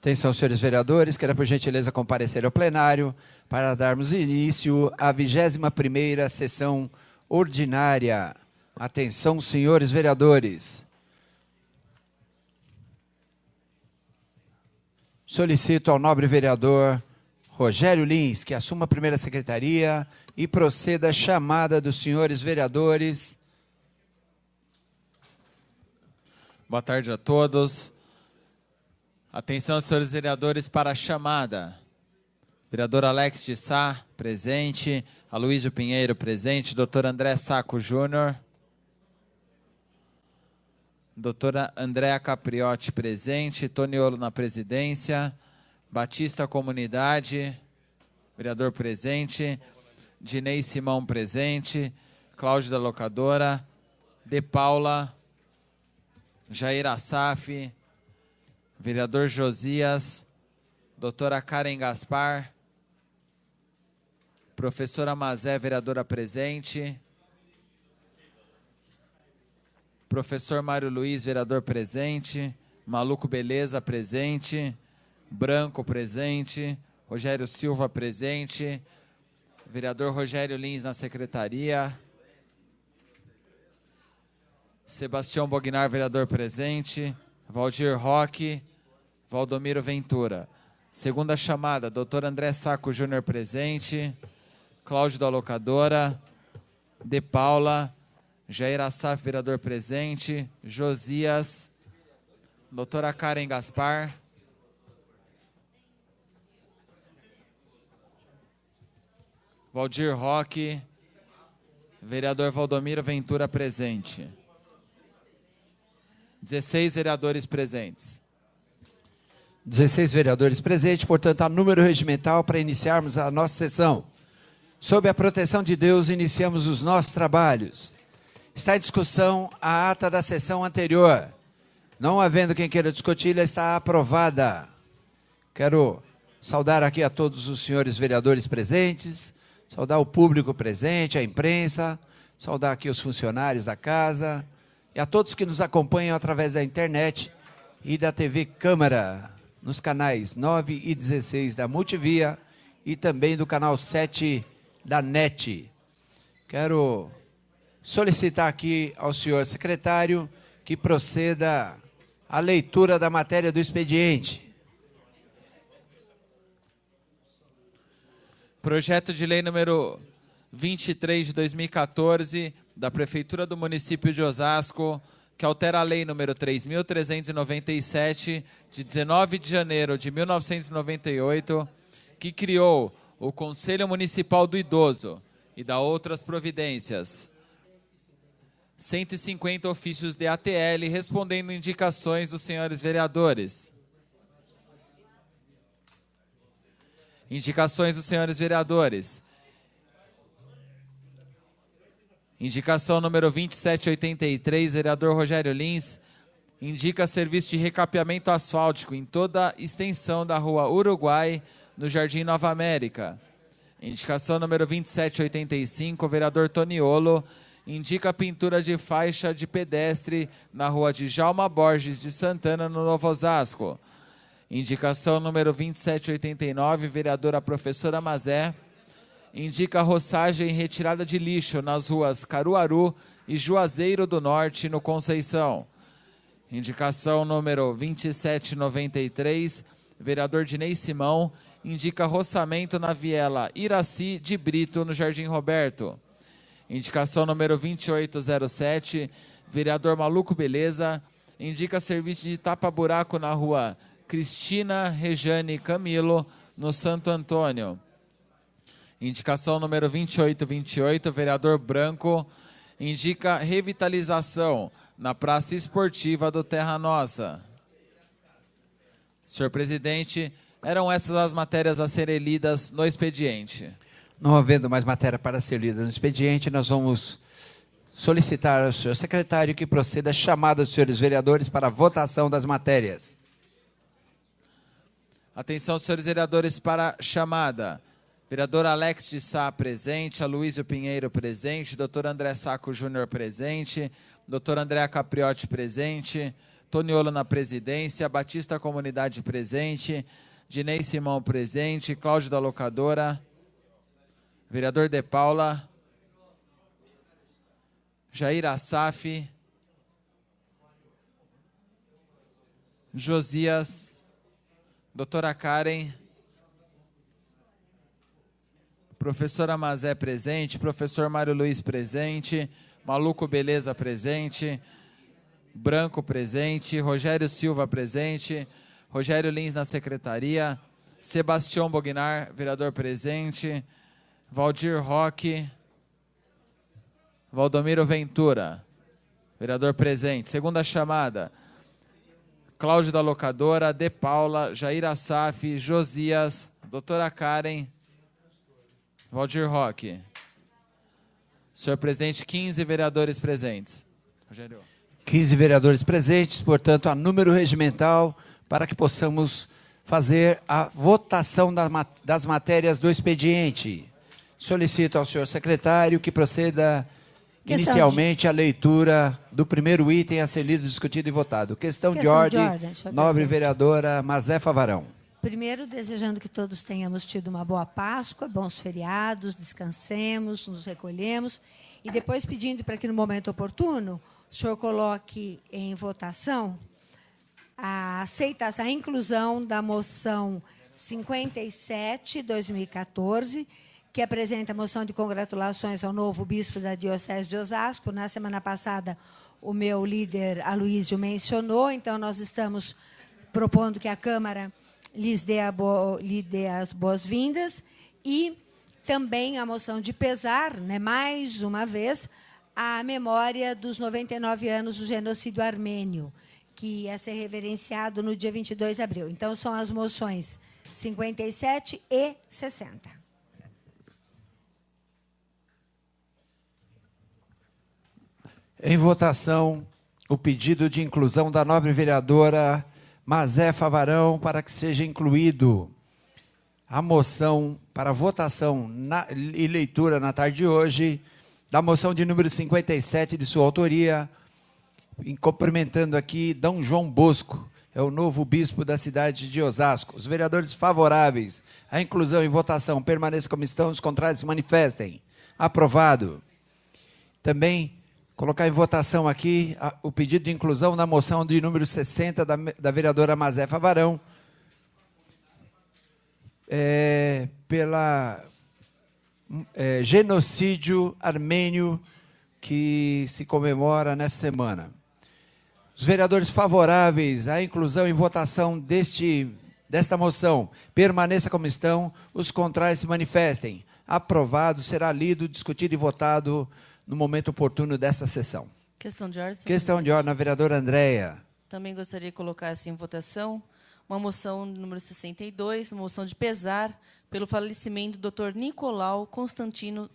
Atenção, senhores vereadores, quero por gentileza comparecer ao plenário para darmos início à 21ª sessão ordinária. Atenção, senhores vereadores. Solicito ao nobre vereador Rogério Lins que assuma a primeira secretaria e proceda à chamada dos senhores vereadores. Boa tarde a todos. Atenção, senhores vereadores, para a chamada. Vereador Alex de Sá, presente. Aloísio Pinheiro, presente. Doutor André Saco Júnior. Doutora Andréa Capriotti, presente. Toniolo na presidência. Batista Comunidade, vereador presente. Dinei Simão, presente. Cláudio da Locadora. De Paula. Jair Assaf, vereador Josias, doutora Karen Gaspar, professora Mazé, vereadora presente, professor Mário Luiz, vereador presente, Maluco Beleza, presente, Branco, presente, Rogério Silva, presente, vereador Rogério Lins na secretaria, Sebastião Bognar, vereador presente. Valdir Roque. Valdomiro Ventura. Segunda chamada, doutor André Saco Júnior presente. Cláudio da Locadora. De Paula. Jair Assaf, vereador presente. Josias. Doutora Karen Gaspar. Valdir Roque. Vereador Valdomiro Ventura presente. 16 vereadores presentes. 16 vereadores presentes, portanto, há número regimental para iniciarmos a nossa sessão. Sob a proteção de Deus, iniciamos os nossos trabalhos. Está em discussão a ata da sessão anterior. Não havendo quem queira discutir, ela está aprovada. Quero saudar aqui a todos os senhores vereadores presentes, saudar o público presente, a imprensa, saudar aqui os funcionários da casa, e a todos que nos acompanham através da internet e da TV Câmara, nos canais 9 e 16 da Multivia e também do canal 7 da NET. Quero solicitar aqui ao senhor secretário que proceda à leitura da matéria do expediente. Projeto de lei número 23 de 2014, da Prefeitura do município de Osasco, que altera a lei número 3.397, de 19 de janeiro de 1998, que criou o Conselho Municipal do Idoso e dá outras providências. 150 ofícios de ATL respondendo indicações dos senhores vereadores. Indicações dos senhores vereadores. Indicação número 2783, vereador Rogério Lins, indica serviço de recapeamento asfáltico em toda a extensão da rua Uruguai, no Jardim Nova América. Indicação número 2785, vereador Toniolo, indica pintura de faixa de pedestre na rua de Djalma Borges de Santana, no Novo Osasco. Indicação número 2789, vereadora professora Mazé, indica roçagem e retirada de lixo nas ruas Caruaru e Juazeiro do Norte, no Conceição. Indicação número 2793, vereador Dinei Simão, indica roçamento na viela Iraci de Brito, no Jardim Roberto. Indicação número 2807, vereador Maluco Beleza, indica serviço de tapa-buraco na rua Cristina Rejane Camilo, no Santo Antônio. Indicação número 2828, vereador Branco, indica revitalização na Praça Esportiva do Terra Nossa. Senhor presidente, eram essas as matérias a serem lidas no expediente. Não havendo mais matéria para ser lida no expediente, nós vamos solicitar ao senhor secretário que proceda a chamada dos senhores vereadores para a votação das matérias. Atenção, senhores vereadores, para a chamada. Vereador Alex de Sá, presente. Aloísio Pinheiro, presente. Doutor André Saco Júnior, presente. Doutor Andréa Capriotti, presente. Toniolo na presidência, Batista Comunidade presente, Dinei Simão presente, Cláudio da Locadora, vereador De Paula, Jair Assaf, Josias, doutora Karen, professora Mazé presente, professor Mário Luiz presente, Maluco Beleza presente, Branco presente, Rogério Silva presente, Rogério Lins na secretaria, Sebastião Bognar, vereador presente, Valdir Roque, Valdomiro Ventura, vereador presente. Segunda chamada, Cláudio da Locadora, De Paula, Jair Assaf, Josias, doutora Karen, Valdir Roque. Senhor presidente, 15 vereadores presentes. Rogério. 15 vereadores presentes, portanto, há número regimental para que possamos fazer a votação das matérias do expediente. Solicito ao senhor secretário que proceda inicialmente a leitura do primeiro item a ser lido, discutido e votado. Questão de ordem, nobre vereadora Mazé Favarão. Primeiro, desejando que todos tenhamos tido uma boa Páscoa, bons feriados, descansemos, nos recolhemos. E depois pedindo para que, no momento oportuno, o senhor coloque em votação a aceitação, a inclusão da moção 57/2014, que apresenta a moção de congratulações ao novo bispo da Diocese de Osasco. Na semana passada, o meu líder, Aloísio, mencionou, então nós estamos propondo que a Câmara lhe dê as boas-vindas, e também a moção de pesar, né, mais uma vez, a memória dos 99 anos do genocídio armênio, que ia ser reverenciado no dia 22 de abril. Então, são as moções 57 e 60. Em votação, o pedido de inclusão da nobre vereadora Mazé Favarão para que seja incluído a moção para votação e leitura na tarde de hoje, da moção de número 57 de sua autoria, cumprimentando aqui D. João Bosco, é o novo bispo da cidade de Osasco. Os vereadores favoráveis à inclusão em votação permaneçam como estão, os contrários se manifestem. Aprovado. Também colocar em votação aqui o pedido de inclusão na moção de número 60 da vereadora Mazé Favarão, pela genocídio armênio que se comemora nesta semana. Os vereadores favoráveis à inclusão em votação desta moção permaneça como estão, os contrários se manifestem. Aprovado, será lido, discutido e votado no momento oportuno desta sessão. Questão de ordem. Questão de ordem, a vereadora Andréia. Também gostaria de colocar assim em votação uma moção número 62, moção de pesar pelo falecimento do Dr. Nicolau Constantino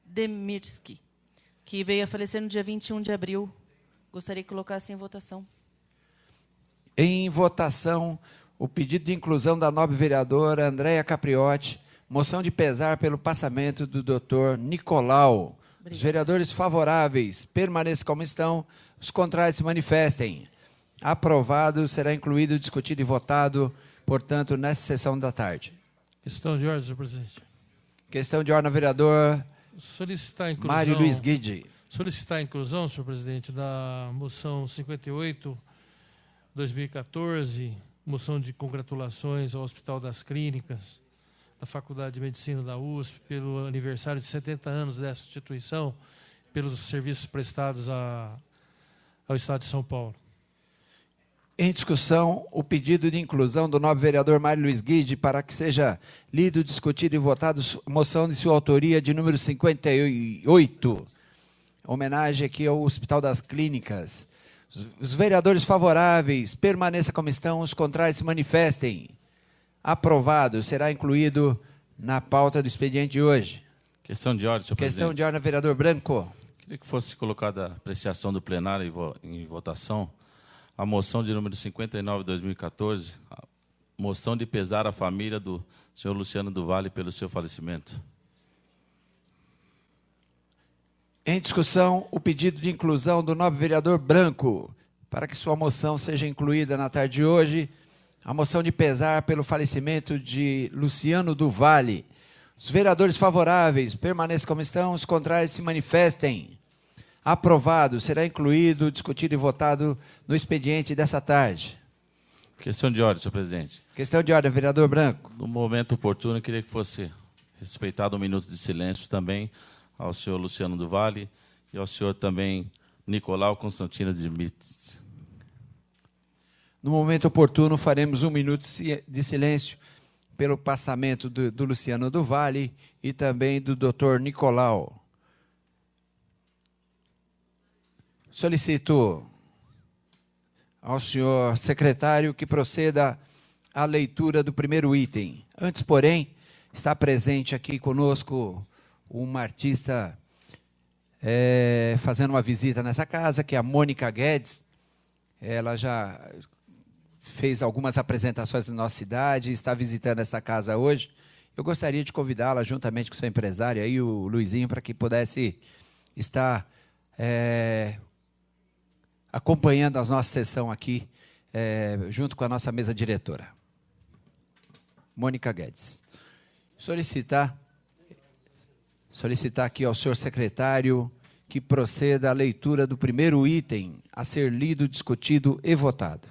Demirski, que veio a falecer no dia 21 de abril. Gostaria de colocar assim em votação. Em votação, o pedido de inclusão da nobre vereadora Andréia Capriotti, moção de pesar pelo passamento do Dr. Nicolau. Obrigado. Os vereadores favoráveis permaneçam como estão, os contrários se manifestem. Aprovado, será incluído, discutido e votado, portanto, nesta sessão da tarde. Questão de ordem, senhor presidente. Questão de ordem, vereador solicitar a inclusão, Mário Luiz Guide. Solicitar a inclusão, senhor presidente, da moção 58/2014, moção de congratulações ao Hospital das Clínicas, da Faculdade de Medicina da USP, pelo aniversário de 70 anos dessa instituição, pelos serviços prestados ao Estado de São Paulo. Em discussão, o pedido de inclusão do nobre vereador Mário Luiz Guide para que seja lido, discutido e votado moção de sua autoria de número 58. Homenagem aqui ao Hospital das Clínicas. Os vereadores favoráveis permaneçam como estão, os contrários se manifestem. Aprovado, será incluído na pauta do expediente de hoje. Questão de ordem, senhor presidente. Questão de ordem, vereador Branco. Queria que fosse colocada a apreciação do plenário em votação a moção de número 59/2014, a moção de pesar à família do senhor Luciano do Vale pelo seu falecimento. Em discussão, o pedido de inclusão do nobre vereador Branco, para que sua moção seja incluída na tarde de hoje, a moção de pesar pelo falecimento de Luciano do Vale. Os vereadores favoráveis permaneçam como estão, os contrários se manifestem. Aprovado. Será incluído, discutido e votado no expediente dessa tarde. Questão de ordem, senhor presidente. Questão de ordem, vereador Branco. No momento oportuno, eu queria que fosse respeitado um minuto de silêncio também ao senhor Luciano do Vale e ao senhor também Nicolau Constantino de Mitz. No momento oportuno, faremos um minuto de silêncio pelo passamento do Luciano do Vale e também do doutor Nicolau. Solicito ao senhor secretário que proceda à leitura do primeiro item. Antes, porém, está presente aqui conosco uma artista fazendo uma visita nessa casa, que é a Mônica Guedes. Ela já fez algumas apresentações na nossa cidade, está visitando essa casa hoje. Eu gostaria de convidá-la, juntamente com o seu empresário, aí, o Luizinho, para que pudesse estar acompanhando a nossa sessão aqui, junto com a nossa mesa diretora. Mônica Guedes. Solicitar aqui ao senhor secretário que proceda à leitura do primeiro item a ser lido, discutido e votado.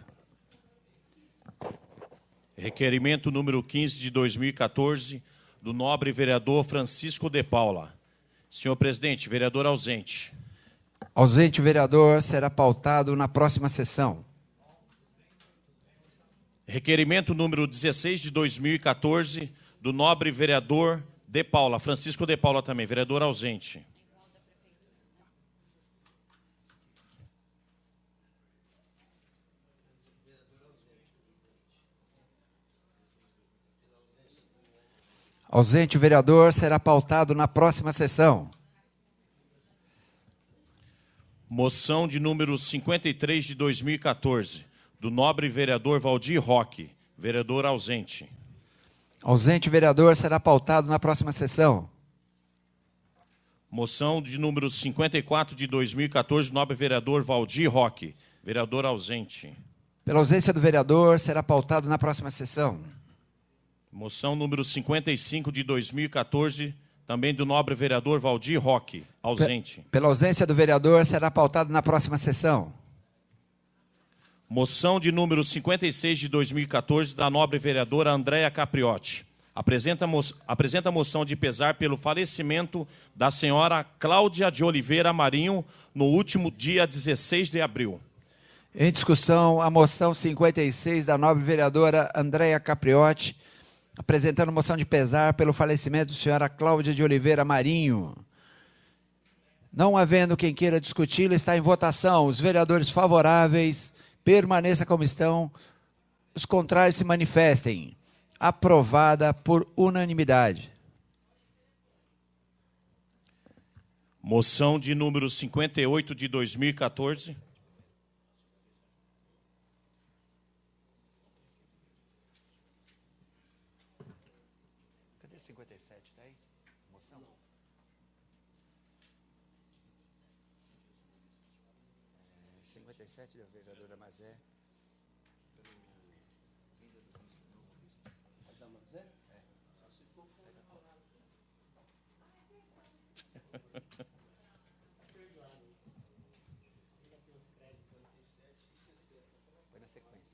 Requerimento número 15 de 2014, do nobre vereador Francisco de Paula. Senhor presidente, vereador ausente. Ausente o vereador, será pautado na próxima sessão. Requerimento número 16 de 2014, do nobre vereador de Paula, Francisco de Paula também, vereador ausente. Ausente o vereador, será pautado na próxima sessão. Moção de número 53 de 2014, do nobre vereador Valdir Roque, vereador ausente. Ausente o vereador, será pautado na próxima sessão. Moção de número 54 de 2014, do nobre vereador Valdir Roque, vereador ausente. Pela ausência do vereador, será pautado na próxima sessão. Moção número 55 de 2014, também do nobre vereador Valdir Roque, ausente. Pela ausência do vereador, será pautado na próxima sessão. Moção de número 56 de 2014, da nobre vereadora Andréa Capriotti. Apresenta a moção de pesar pelo falecimento da senhora Cláudia de Oliveira Marinho no último dia 16 de abril. Em discussão, a moção 56 da nobre vereadora Andréa Capriotti, apresentando moção de pesar pelo falecimento da senhora Cláudia de Oliveira Marinho. Não havendo quem queira discuti-la, está em votação. Os vereadores favoráveis permaneçam como estão, os contrários se manifestem. Aprovada por unanimidade. Moção de número 58 de 2014. Cadê 57? Está aí? Moção? 57 da vereadora Mazé. Foi na sequência.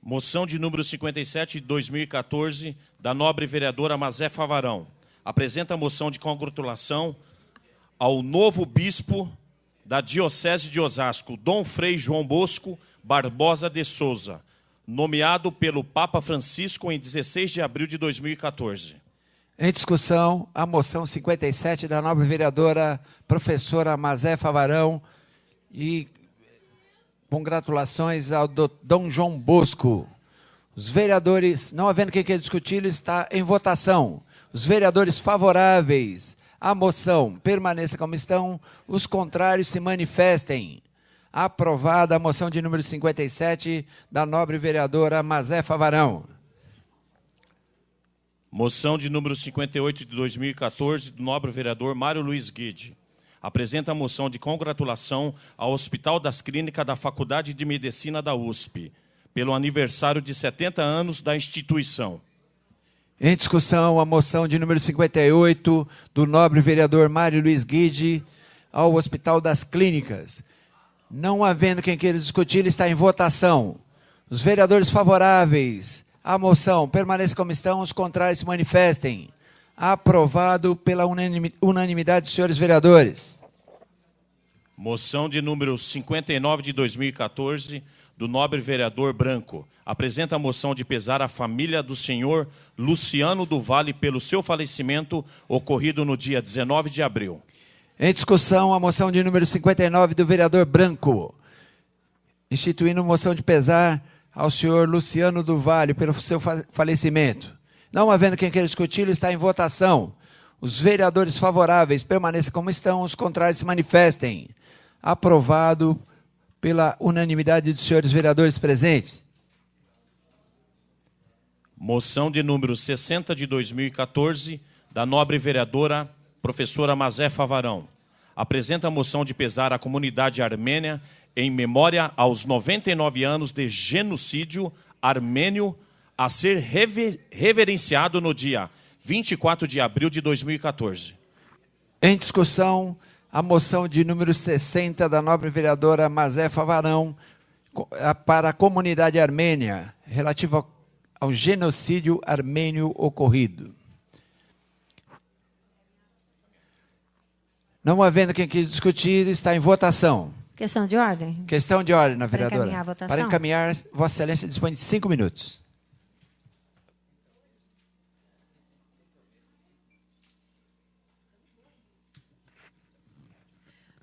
Moção de número 57 de 2014, da nobre vereadora Mazé Favarão. Apresenta a moção de congratulação ao novo bispo da Diocese de Osasco, Dom Frei João Bosco Barbosa de Souza, nomeado pelo Papa Francisco em 16 de abril de 2014. Em discussão, a moção 57 da nobre vereadora professora Mazé Favarão e congratulações ao Dom João Bosco. Os vereadores, não havendo quem queira discutir, está em votação. Os vereadores favoráveis à moção permaneçam como estão, os contrários se manifestem. Aprovada a moção de número 57 da nobre vereadora Mazefa Varão. Moção de número 58 de 2014 do nobre vereador Mário Luiz Guide. Apresenta a moção de congratulação ao Hospital das Clínicas da Faculdade de Medicina da USP, pelo aniversário de 70 anos da instituição. Em discussão, a moção de número 58 do nobre vereador Mário Luiz Guide ao Hospital das Clínicas. Não havendo quem queira discutir, está em votação. Os vereadores favoráveis à moção permaneçam como estão, os contrários se manifestem. Aprovado pela unanimidade dos senhores vereadores. Moção de número 59 de 2014, do nobre vereador Branco. Apresenta a moção de pesar à família do senhor Luciano do Vale pelo seu falecimento ocorrido no dia 19 de abril. Em discussão, a moção de número 59 do vereador Branco, instituindo moção de pesar ao senhor Luciano do Vale pelo seu falecimento. Não havendo quem queira discutir, está em votação. Os vereadores favoráveis permaneçam como estão, os contrários se manifestem. Aprovado pela unanimidade dos senhores vereadores presentes. Moção de número 60 de 2014, da nobre vereadora professora Mazefa Varão. Apresenta a moção de pesar à comunidade armênia em memória aos 99 anos de genocídio armênio a ser reverenciado no dia 24 de abril de 2014. Em discussão, a moção de número 60 da nobre vereadora Mazefa Varão para a comunidade armênia, relativa ao genocídio armênio ocorrido. Não havendo quem quis discutir, está em votação. Questão de ordem? Questão de ordem, vereadora. Para encaminhar a votação? Para encaminhar, Vossa Excelência dispõe de 5 minutos.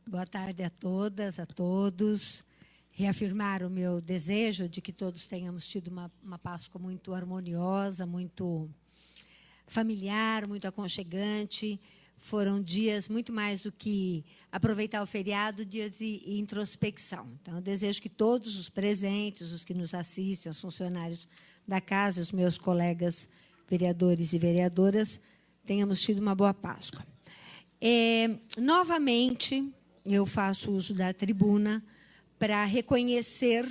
Boa tarde a todas, a todos. Reafirmar o meu desejo de que todos tenhamos tido uma Páscoa muito harmoniosa, muito familiar, muito aconchegante. Foram dias muito mais do que aproveitar o feriado, dias de introspecção. Então, eu desejo que todos os presentes, os que nos assistem, os funcionários da casa, os meus colegas vereadores e vereadoras, tenhamos tido uma boa Páscoa. Novamente, eu faço uso da tribuna para reconhecer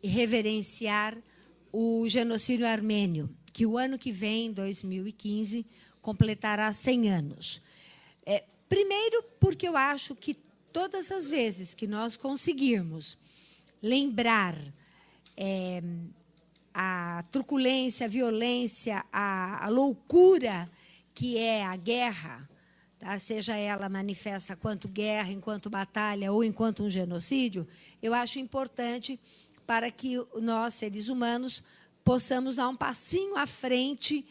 e reverenciar o genocídio armênio, que o ano que vem, 2015, completará 100 anos. Primeiro, porque eu acho que todas as vezes que nós conseguirmos lembrar a truculência, a violência, a loucura que é a guerra, tá? Seja ela manifesta quanto guerra, enquanto batalha ou enquanto um genocídio, eu acho importante para que nós, seres humanos, possamos dar um passinho à frente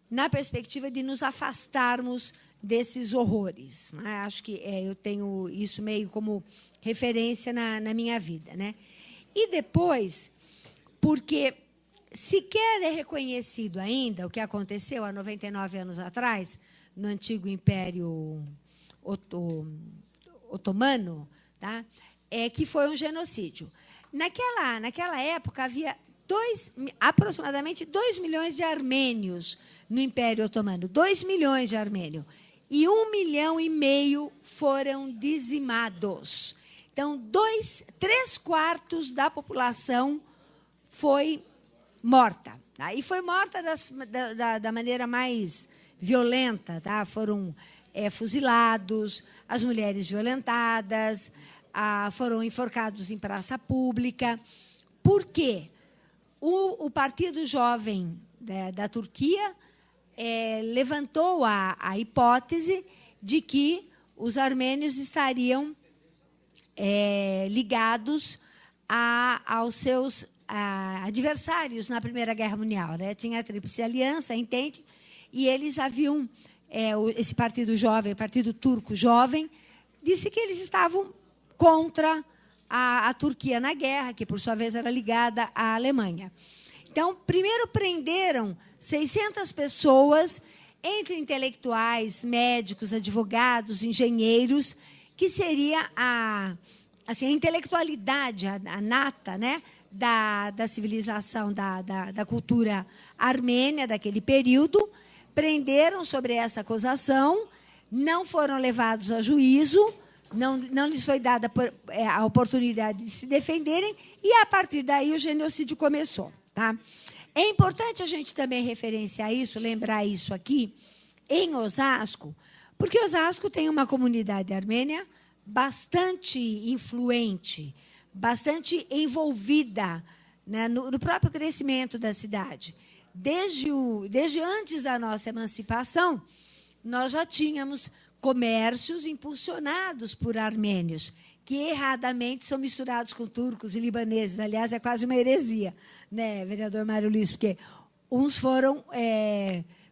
na perspectiva de nos afastarmos desses horrores, né? Acho que eu tenho isso meio como referência na minha vida, né? E depois, porque sequer é reconhecido ainda o que aconteceu há 99 anos atrás, no antigo Império Otomano, tá? Que foi um genocídio. Naquela época, havia aproximadamente 2 milhões de armênios no Império Otomano. 2 milhões de armênios. E 1,5 milhão foram dizimados. Então, 3/4 da população foi morta. Tá? E foi morta da maneira mais violenta. Tá? Foram fuzilados, as mulheres violentadas, foram enforcados em praça pública. Por quê? O Partido Jovem da Turquia levantou a hipótese de que os armênios estariam ligados aos seus adversários na Primeira Guerra Mundial. Né? Tinha a Tríplice Aliança, entende? E eles haviam, esse Partido Jovem, o Partido Turco Jovem, disse que eles estavam contra a Turquia na guerra, que, por sua vez, era ligada à Alemanha. Então, primeiro prenderam 600 pessoas, entre intelectuais, médicos, advogados, engenheiros, que seria assim, a intelectualidade, a nata, né, da civilização, da cultura armênia daquele período, prenderam sobre essa acusação, não foram levados a juízo, não lhes foi dada a oportunidade de se defenderem, e, a partir daí, o genocídio começou. Tá? É importante a gente também referenciar isso, lembrar isso aqui, em Osasco, porque Osasco tem uma comunidade armênia bastante influente, bastante envolvida, né, no próprio crescimento da cidade. Desde antes da nossa emancipação, nós já tínhamos comércios impulsionados por armênios, que erradamente são misturados com turcos e libaneses. Aliás, é quase uma heresia, né, vereador Mário Luiz, porque uns foram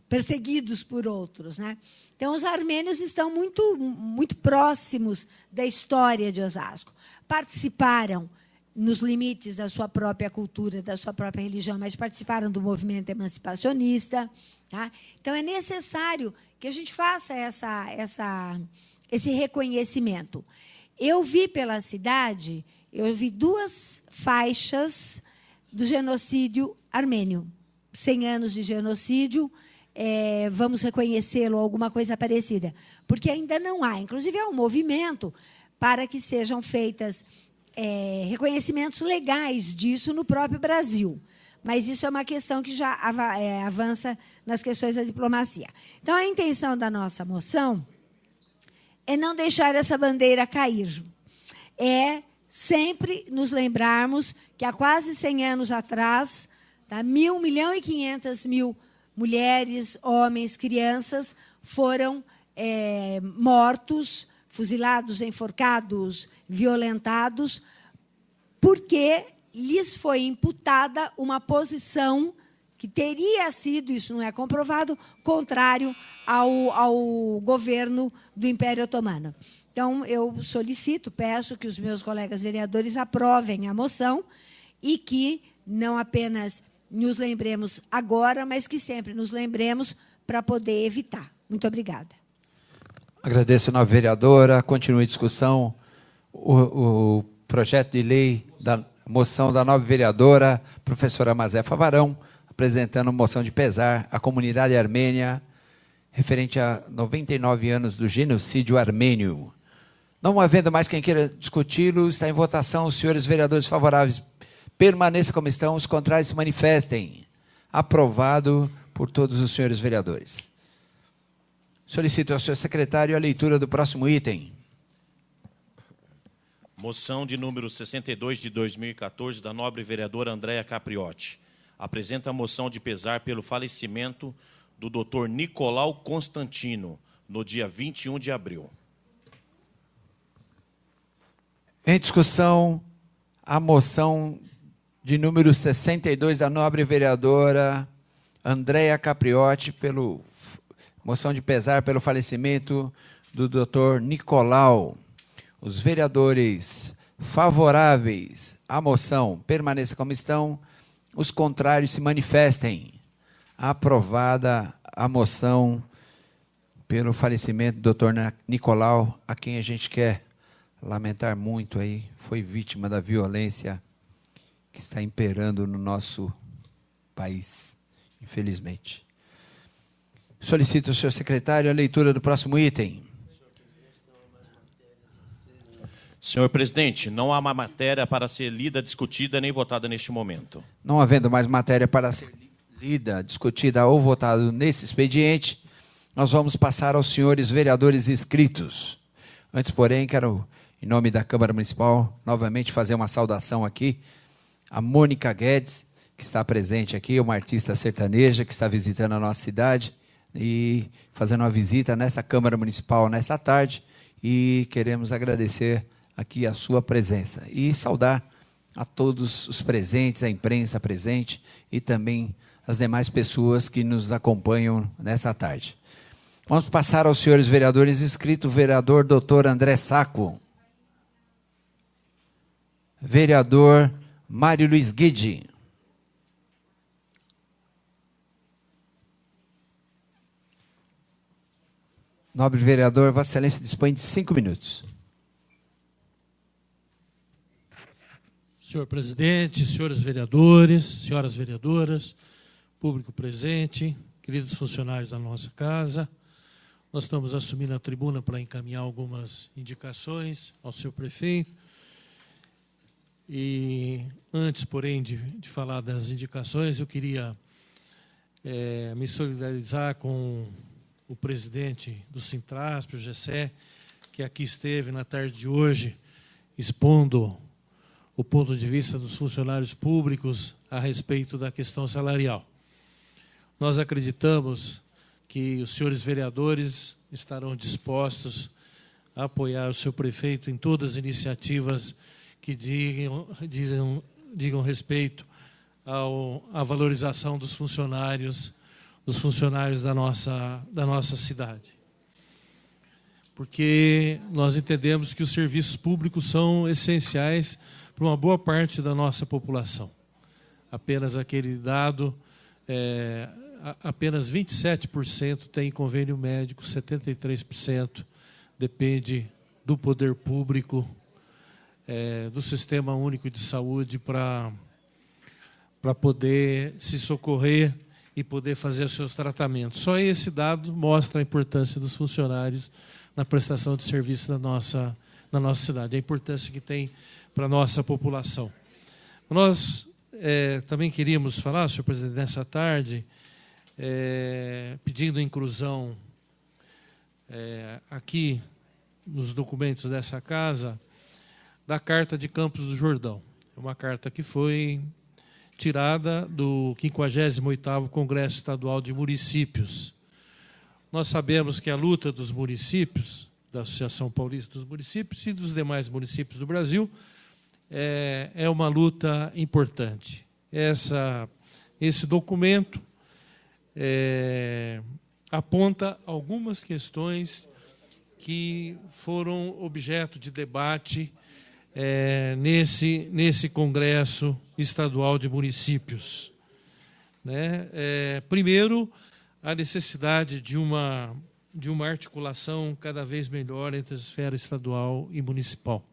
perseguidos por outros, né? Então, os armênios estão muito próximos da história de Osasco. Participaram, nos limites da sua própria cultura, da sua própria religião, mas participaram do movimento emancipacionista. Tá? Então, é necessário que a gente faça esse reconhecimento. Eu vi pela cidade, eu vi 2 faixas do genocídio armênio. 100 anos de genocídio, vamos reconhecê-lo, alguma coisa parecida. Porque ainda não há. Inclusive, há um movimento para que sejam feitas reconhecimentos legais disso no próprio Brasil. Mas isso é uma questão que já avança nas questões da diplomacia. Então, a intenção da nossa moção é não deixar essa bandeira cair. É sempre nos lembrarmos que há quase 100 anos atrás, tá, 1.500.000 mulheres, homens, crianças foram mortos, fuzilados, enforcados, violentados, porque lhes foi imputada uma posição que teria sido, isso não é comprovado, contrário ao governo do Império Otomano. Então, eu solicito, peço que os meus colegas vereadores aprovem a moção e que não apenas nos lembremos agora, mas que sempre nos lembremos para poder evitar. Muito obrigada. Agradeço, nova vereadora. Continue a discussão. O projeto de lei da moção da nova vereadora, professora Mazefa Varão, apresentando moção de pesar à comunidade armênia referente a 99 anos do genocídio armênio. Não havendo mais quem queira discuti-lo, está em votação. Os senhores vereadores favoráveis permaneçam como estão, os contrários se manifestem. Aprovado por todos os senhores vereadores. Solicito ao senhor secretário a leitura do próximo item. Moção de número 62 de 2014, da nobre vereadora Andréa Capriotti. Apresenta a moção de pesar pelo falecimento do Dr. Nicolau Constantino, no dia 21 de abril. Em discussão, a moção de número 62 da nobre vereadora Andréa Capriotti, moção de pesar pelo falecimento do Dr. Nicolau. Os vereadores favoráveis à moção permaneçam como estão, os contrários se manifestem. Aprovada a moção pelo falecimento do Dr. Nicolau, a quem a gente quer lamentar muito aí, foi vítima da violência que está imperando no nosso país, infelizmente. Solicito ao senhor secretário a leitura do próximo item. Senhor presidente, não há uma matéria para ser lida, discutida nem votada neste momento. Não havendo mais matéria para ser lida, discutida ou votada nesse expediente, nós vamos passar aos senhores vereadores inscritos. Antes, porém, quero, em nome da Câmara Municipal, novamente fazer uma saudação aqui a Mônica Guedes, que está presente aqui, uma artista sertaneja que está visitando a nossa cidade e fazendo uma visita nessa Câmara Municipal nesta tarde, e queremos agradecer aqui a sua presença e saudar a todos os presentes, a imprensa presente e também as demais pessoas que nos acompanham nessa tarde. Vamos passar aos senhores vereadores inscritos. Vereador Dr. André Sacco. Vereador Mário Luiz Guide. Nobre vereador, Vossa Excelência dispõe de 5 minutos. Senhor presidente, senhores vereadores, senhoras vereadoras, público presente, queridos funcionários da nossa casa, nós estamos assumindo a tribuna para encaminhar algumas indicações ao senhor prefeito. E antes, porém, de falar das indicações, eu queria me solidarizar com o presidente do Sintrasp, o Gessé, que aqui esteve na tarde de hoje, expondo o ponto de vista dos funcionários públicos a respeito da questão salarial. Nós acreditamos que os senhores vereadores estarão dispostos a apoiar o seu prefeito em todas as iniciativas que digam respeito à valorização dos funcionários da nossa cidade. Porque nós entendemos que os serviços públicos são essenciais para uma boa parte da nossa população. Apenas aquele dado, apenas 27% tem convênio médico, 73% depende do poder público, do Sistema Único de Saúde para poder se socorrer e poder fazer os seus tratamentos. Só esse dado mostra a importância dos funcionários na prestação de serviço na nossa cidade, a importância que tem para a nossa população. Nós também queríamos falar, senhor presidente, nessa tarde, pedindo inclusão aqui nos documentos dessa casa, da Carta de Campos do Jordão. É uma carta que foi tirada do 58º Congresso Estadual de Municípios. Nós sabemos que a luta dos municípios, da Associação Paulista dos Municípios e dos demais municípios do Brasil, é uma luta importante. Esse documento aponta algumas questões que foram objeto de debate nesse Congresso Estadual de Municípios. Primeiro, a necessidade de uma articulação cada vez melhor entre a esfera estadual e municipal.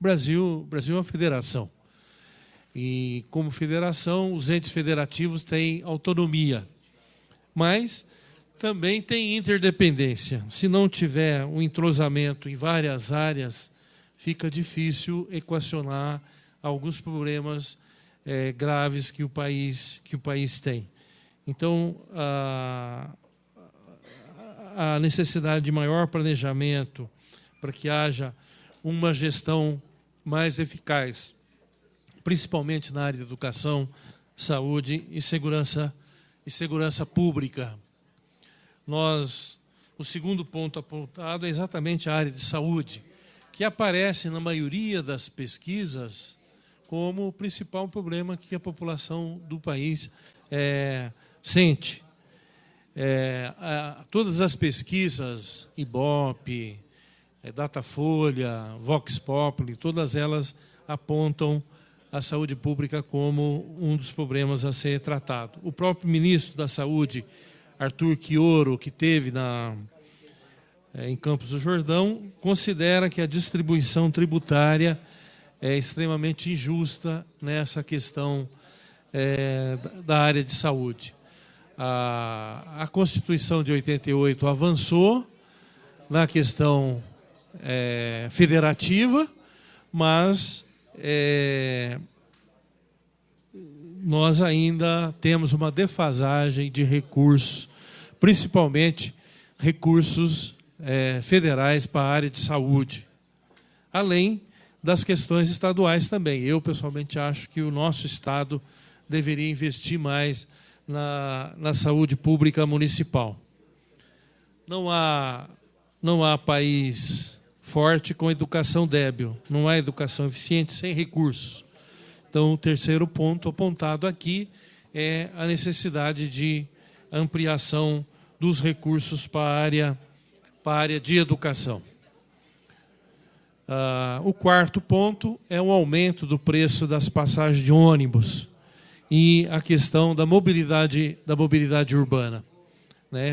O Brasil é uma federação. E, como federação, os entes federativos têm autonomia, mas também tem interdependência. Se não tiver um entrosamento em várias áreas, fica difícil equacionar alguns problemas graves que o país tem. Então, a necessidade de maior planejamento para que haja uma gestão mais eficaz, principalmente na área de educação, saúde e segurança pública. O segundo ponto apontado é exatamente a área de saúde, que aparece na maioria das pesquisas como o principal problema que a população do país sente. Todas as pesquisas, Ibope, Datafolha, Vox Populi, todas elas apontam a saúde pública como um dos problemas a ser tratado. O próprio ministro da Saúde, Arthur Quioro, que esteve em Campos do Jordão, considera que a distribuição tributária é extremamente injusta nessa questão da área de saúde. A Constituição de 88 avançou na questão federativa, mas nós ainda temos uma defasagem de recursos, principalmente recursos federais para a área de saúde, além das questões estaduais também. Eu, pessoalmente, acho que o nosso Estado deveria investir mais na saúde pública municipal. Não há país forte com educação débil, não há educação eficiente sem recursos. Então, o terceiro ponto apontado aqui é a necessidade de ampliação dos recursos para a área de educação. O quarto ponto é o aumento do preço das passagens de ônibus e a questão da mobilidade urbana.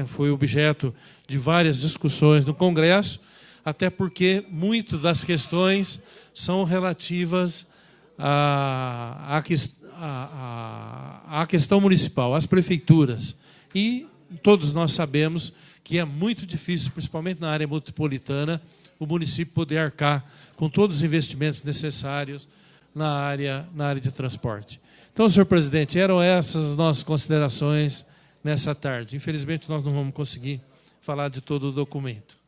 Foi objeto de várias discussões no Congresso, até porque muitas das questões são relativas a questão municipal, as prefeituras. E todos nós sabemos que é muito difícil, principalmente na área metropolitana, o município poder arcar com todos os investimentos necessários na área de transporte. Então, senhor presidente, eram essas as nossas considerações nessa tarde. Infelizmente, nós não vamos conseguir falar de todo o documento.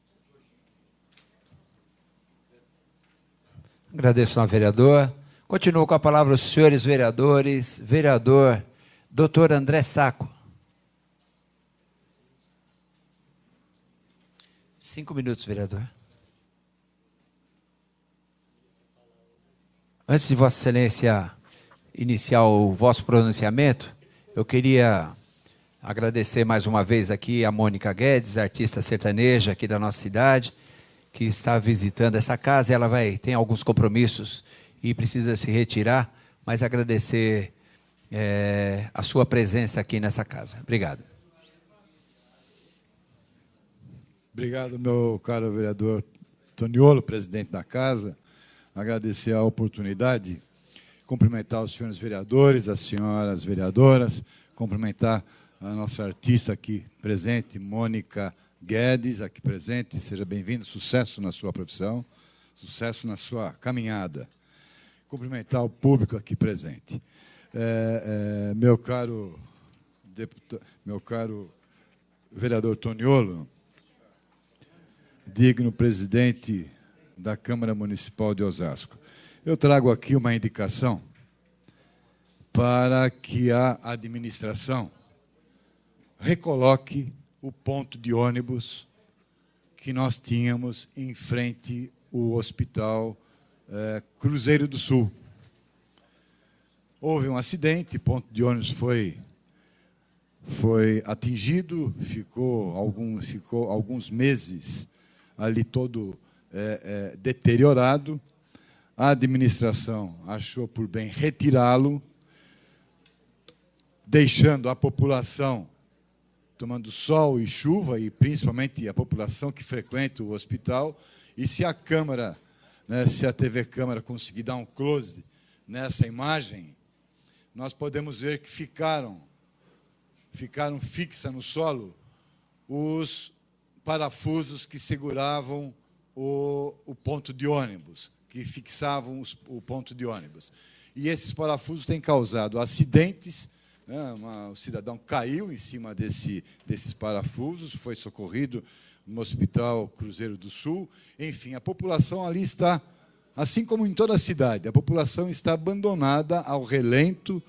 Agradeço ao vereador. Continuo com a palavra os senhores vereadores. Vereador Dr. André Sacco. 5 minutos, vereador. Antes de Vossa Excelência iniciar o vosso pronunciamento, eu queria agradecer mais uma vez aqui a Mônica Guedes, artista sertaneja aqui da nossa cidade, que está visitando essa casa. Ela tem alguns compromissos e precisa se retirar, mas agradecer a sua presença aqui nessa casa. Obrigado. Obrigado, meu caro vereador Toniolo, presidente da casa. Agradecer a oportunidade, cumprimentar os senhores vereadores, as senhoras vereadoras, cumprimentar a nossa artista aqui presente, Mônica Guedes, aqui presente. Seja bem-vindo, sucesso na sua profissão, sucesso na sua caminhada. Cumprimentar o público aqui presente. Meu caro vereador Toniolo, digno presidente da Câmara Municipal de Osasco, eu trago aqui uma indicação para que a administração recoloque o ponto de ônibus que nós tínhamos em frente ao Hospital Cruzeiro do Sul. Houve um acidente, o ponto de ônibus foi atingido, ficou alguns meses ali todo deteriorado. A administração achou por bem retirá-lo, deixando a população tomando sol e chuva, e principalmente a população que frequenta o hospital. E se a Câmara, se a TV Câmara conseguir dar um close nessa imagem, nós podemos ver que ficaram fixos no solo os parafusos que seguravam o ponto de ônibus, que fixavam o ponto de ônibus. E esses parafusos têm causado acidentes. O cidadão caiu em cima desses parafusos, foi socorrido no Hospital Cruzeiro do Sul. Enfim, a população ali está, assim como em toda a cidade, a população está abandonada ao relento,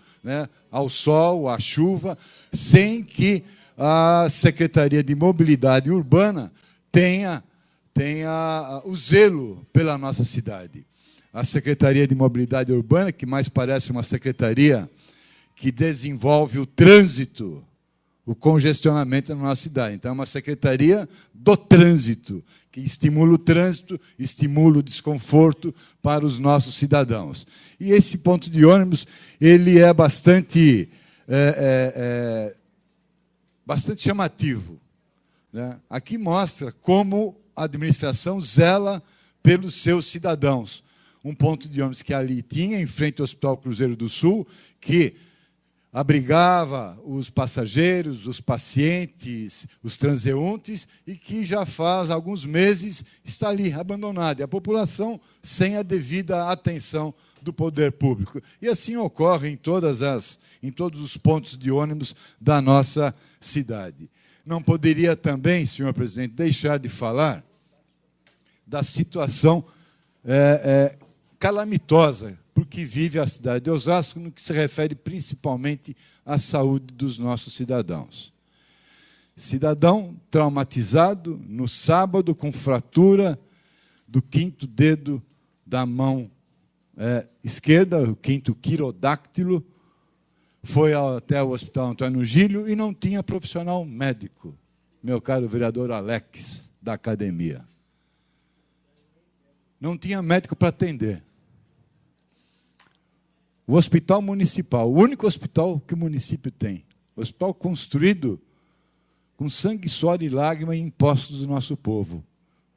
ao sol, à chuva, sem que a Secretaria de Mobilidade Urbana tenha o zelo pela nossa cidade. A Secretaria de Mobilidade Urbana, que mais parece uma secretaria que desenvolve o trânsito, o congestionamento na nossa cidade. Então, é uma secretaria do trânsito, que estimula o trânsito, estimula o desconforto para os nossos cidadãos. E esse ponto de ônibus ele é bastante chamativo. Aqui mostra como a administração zela pelos seus cidadãos. Um ponto de ônibus que ali tinha, em frente ao Hospital Cruzeiro do Sul, que abrigava os passageiros, os pacientes, os transeuntes, e que já faz alguns meses está ali, abandonado. E a população sem a devida atenção do poder público. E assim ocorre em todos os pontos de ônibus da nossa cidade. Não poderia também, senhor presidente, deixar de falar da situação calamitosa porque vive a cidade de Osasco, no que se refere principalmente à saúde dos nossos cidadãos. Cidadão traumatizado no sábado com fratura do 5º dedo da mão esquerda, o 5º quirodáctilo, foi até o Hospital Antônio Gílio e não tinha profissional médico, meu caro vereador Alex, da academia. Não tinha médico para atender. O hospital municipal, o único hospital que o município tem, hospital construído com sangue, suor e lágrima e impostos do nosso povo.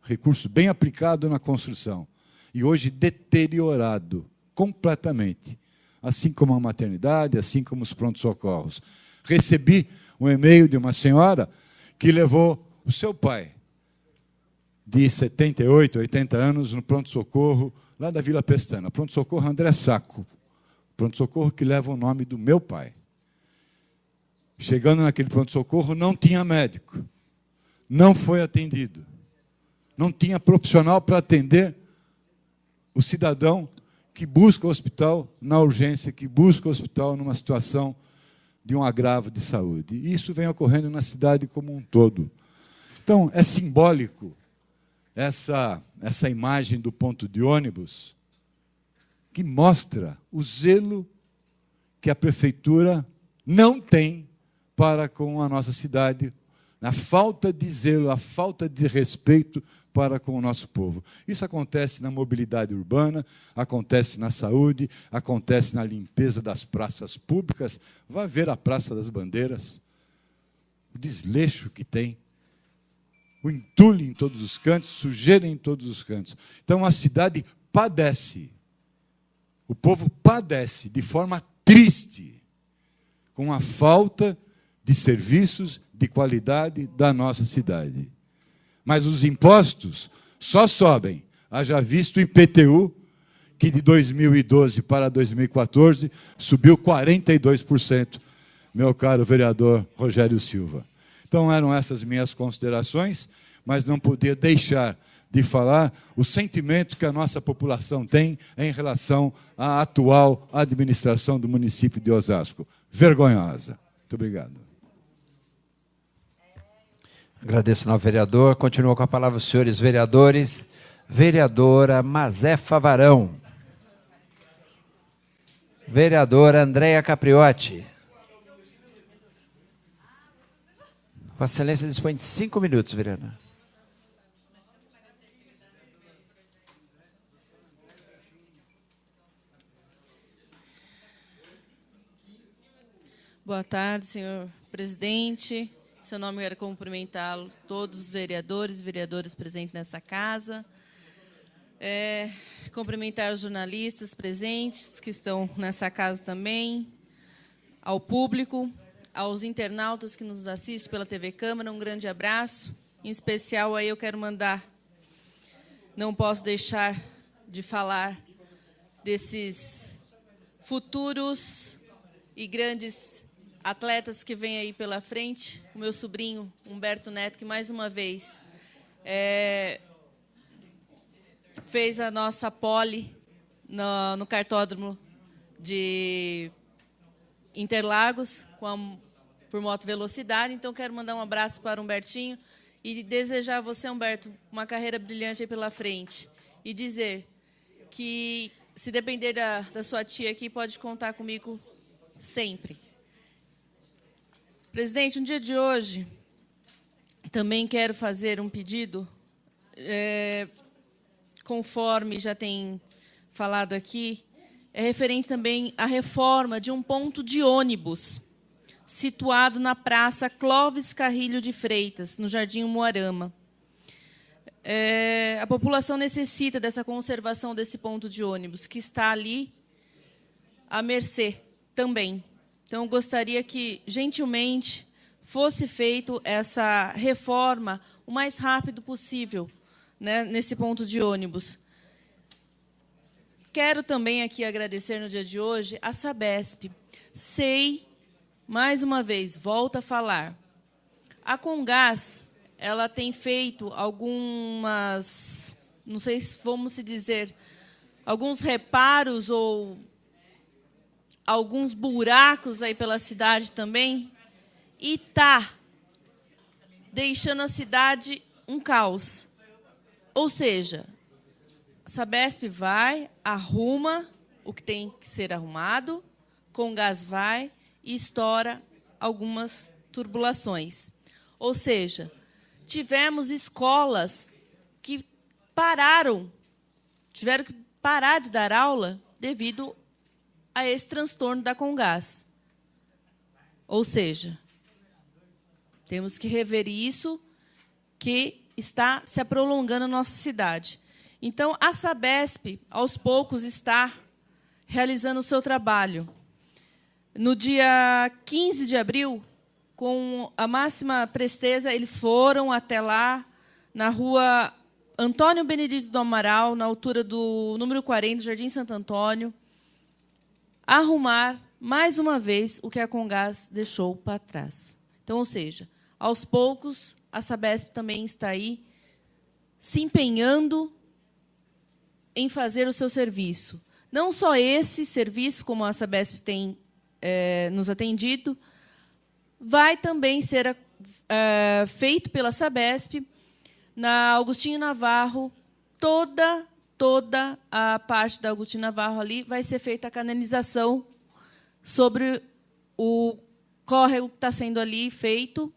Recurso bem aplicado na construção. E hoje deteriorado, completamente. Assim como a maternidade, assim como os prontos-socorros. Recebi um e-mail de uma senhora que levou o seu pai, de 78, 80 anos, no pronto-socorro, lá da Vila Pestana. Pronto-socorro André Sacco. Pronto-socorro que leva o nome do meu pai. Chegando naquele pronto-socorro, não tinha médico. Não foi atendido. Não tinha profissional para atender o cidadão que busca o hospital na urgência, que busca o hospital numa situação de um agravo de saúde. E isso vem ocorrendo na cidade como um todo. Então, é simbólico essa imagem do ponto de ônibus, que mostra o zelo que a prefeitura não tem para com a nossa cidade, a falta de zelo, a falta de respeito para com o nosso povo. Isso acontece na mobilidade urbana, acontece na saúde, acontece na limpeza das praças públicas. Vá ver a Praça das Bandeiras, o desleixo que tem, o entulho em todos os cantos, sujeira em todos os cantos. Então a cidade padece, o povo padece de forma triste com a falta de serviços de qualidade da nossa cidade. Mas os impostos só sobem. Haja visto o IPTU, que de 2012 para 2014 subiu 42%, meu caro vereador Rogério Silva. Então eram essas minhas considerações, mas não podia deixar de falar o sentimento que a nossa população tem em relação à atual administração do município de Osasco. Vergonhosa. Muito obrigado. Agradeço ao vereador. Continua com a palavra os senhores vereadores. Vereadora Mazefa Varão. Vereadora Andréia Capriotti. Vossa Excelência dispõe de 5 minutos, vereador. Boa tarde, senhor presidente. Em seu nome, quero cumprimentá-lo, todos os vereadores e vereadoras presentes nessa casa. Cumprimentar os jornalistas presentes, que estão nessa casa também, ao público, aos internautas que nos assistem pela TV Câmara, um grande abraço. Em especial, aí eu quero mandar, não posso deixar de falar desses futuros e grandes atletas que vêm aí pela frente, o meu sobrinho Humberto Neto, que mais uma vez fez a nossa pole no kartódromo de Interlagos por moto velocidade. Então, quero mandar um abraço para o Humbertinho e desejar a você, Humberto, uma carreira brilhante aí pela frente. E dizer que, se depender da sua tia aqui, pode contar comigo sempre. Presidente, no dia de hoje, também quero fazer um pedido, conforme já tem falado aqui, referente também à reforma de um ponto de ônibus situado na Praça Clóvis Carrilho de Freitas, no Jardim Umuarama. A população necessita dessa conservação desse ponto de ônibus, que está ali à mercê também. Então, eu gostaria que, gentilmente, fosse feita essa reforma o mais rápido possível, né, nesse ponto de ônibus. Quero também aqui agradecer no dia de hoje a Sabesp. Sei, mais uma vez, volto a falar, a Comgás, ela tem feito algumas, não sei se vamos se dizer, alguns reparos ou alguns buracos aí pela cidade também, e está deixando a cidade um caos. Ou seja, a Sabesp vai, arruma o que tem que ser arrumado, Comgás vai e estoura algumas turbulações. Ou seja, tivemos escolas que tiveram que parar de dar aula devido a esse transtorno da Comgás. Ou seja, temos que rever isso, que está se prolongando na nossa cidade. Então, a Sabesp, aos poucos, está realizando o seu trabalho. No dia 15 de abril, com a máxima presteza, eles foram até lá, na rua Antônio Benedito do Amaral, na altura do número 40, Jardim Santo Antônio, arrumar, mais uma vez, o que a Comgás deixou para trás. Então, ou seja, aos poucos, a Sabesp também está aí se empenhando em fazer o seu serviço. Não só esse serviço, como a Sabesp tem nos atendido, vai também ser feito pela Sabesp na Agostinho Navarro. Toda a parte da Agostinho Navarro ali vai ser feita a canalização sobre o córrego que está sendo ali feito,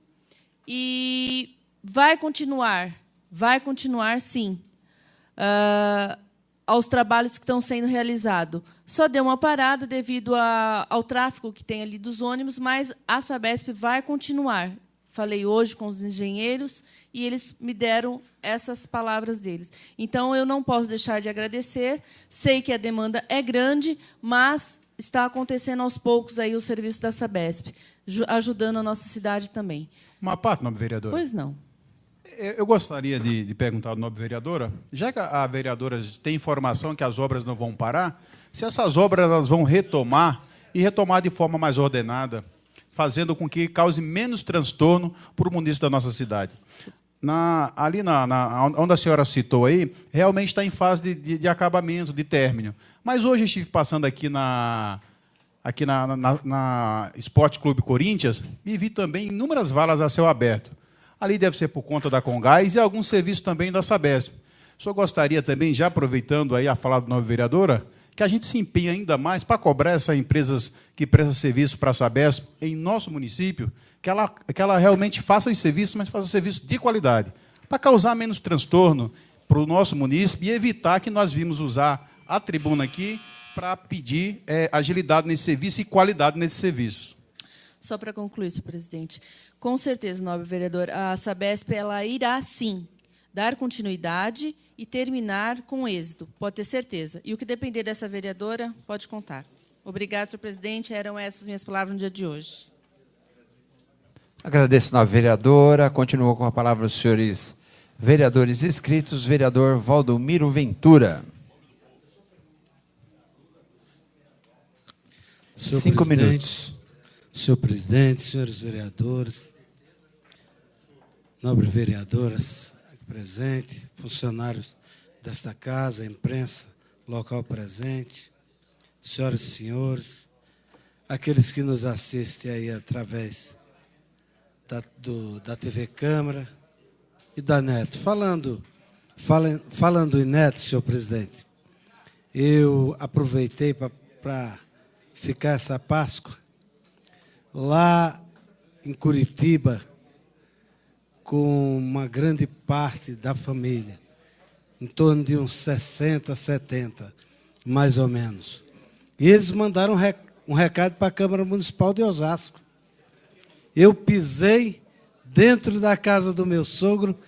e vai continuar sim, aos trabalhos que estão sendo realizados. Só deu uma parada devido ao tráfego que tem ali dos ônibus, mas a Sabesp vai continuar. Falei hoje com os engenheiros e eles me deram essas palavras deles. Então, eu não posso deixar de agradecer. Sei que a demanda é grande, mas está acontecendo aos poucos aí o serviço da Sabesp, ajudando a nossa cidade também. Uma parte, nobre vereadora. Pois não. Eu gostaria de perguntar à nobre vereadora, já que a vereadora tem informação que as obras não vão parar, se essas obras elas vão retomar e retomar de forma mais ordenada, fazendo com que cause menos transtorno para o município da nossa cidade. Ali onde a senhora citou aí, realmente está em fase de acabamento, de término. Mas hoje eu estive passando aqui na Esporte Clube Corinthians e vi também inúmeras valas a céu aberto. Ali deve ser por conta da Comgás e alguns serviços também da Sabesp. O senhor gostaria também, já aproveitando aí a fala da nova vereadora, que a gente se empenhe ainda mais para cobrar essas empresas que prestam serviço para a Sabesp em nosso município, que ela realmente faça os serviços, mas faça serviços de qualidade, para causar menos transtorno para o nosso município e evitar que nós vimos usar a tribuna aqui para pedir agilidade nesse serviço e qualidade nesses serviços. Só para concluir, senhor presidente, com certeza, nobre vereador, a Sabesp ela irá, sim, dar continuidade e terminar com êxito, pode ter certeza. E o que depender dessa vereadora, pode contar. Obrigado, senhor presidente. Eram essas minhas palavras no dia de hoje. Agradeço, nobre vereadora. Continuo com a palavra os senhores vereadores inscritos. Vereador Valdomiro Ventura. Senhor 5 minutos. Senhor presidente, senhores vereadores, nobres vereadoras presentes, funcionários desta casa, imprensa local presente, senhoras e senhores, aqueles que nos assistem aí através da TV Câmara e da NET. Falando em NET, senhor presidente, eu aproveitei para ficar essa Páscoa lá em Curitiba, com uma grande parte da família, em torno de uns 60, 70, mais ou menos. E eles mandaram um recado para a Câmara Municipal de Osasco. Eu pisei dentro da casa do meu sogro,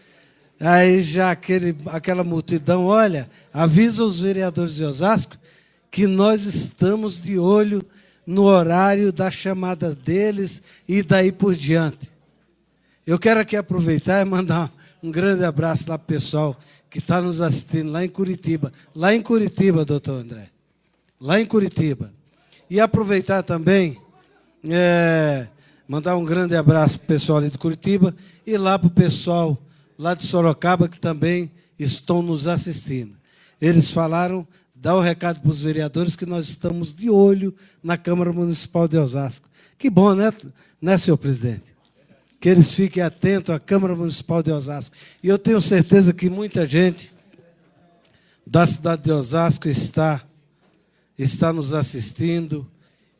aí já aquela multidão, olha, avisa os vereadores de Osasco que nós estamos de olho no horário da chamada deles e daí por diante. Eu quero aqui aproveitar e mandar um grande abraço lá para o pessoal que está nos assistindo lá em Curitiba. Lá em Curitiba, doutor André. Lá em Curitiba. E aproveitar também, mandar um grande abraço para o pessoal ali de Curitiba e lá para o pessoal lá de Sorocaba que também estão nos assistindo. Eles falaram, dá um recado para os vereadores que nós estamos de olho na Câmara Municipal de Osasco. Que bom, né, senhor presidente? Que eles fiquem atentos à Câmara Municipal de Osasco. E eu tenho certeza que muita gente da cidade de Osasco está nos assistindo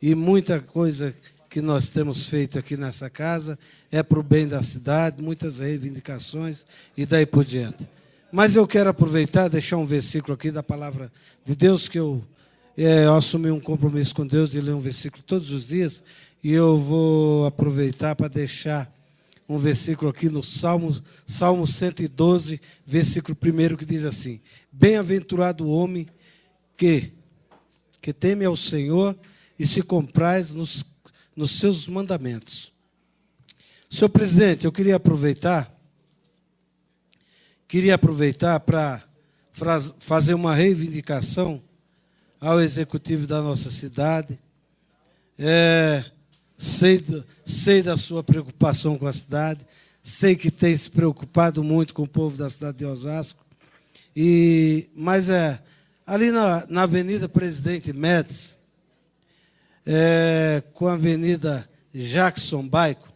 e muita coisa que nós temos feito aqui nessa casa é para o bem da cidade, muitas reivindicações e daí por diante. Mas eu quero aproveitar e deixar um versículo aqui da palavra de Deus, que eu assumi um compromisso com Deus de ler um versículo todos os dias, e eu vou aproveitar para deixar um versículo aqui no Salmo 112, versículo 1, que diz assim: Bem-aventurado o homem que que teme ao Senhor e se compraz nos seus mandamentos. Senhor presidente, eu queria aproveitar para fazer uma reivindicação ao executivo da nossa cidade. Sei da sua preocupação com a cidade, sei que tem se preocupado muito com o povo da cidade de Osasco, mas ali na Avenida Presidente Médici, com a Avenida Jackson Baico,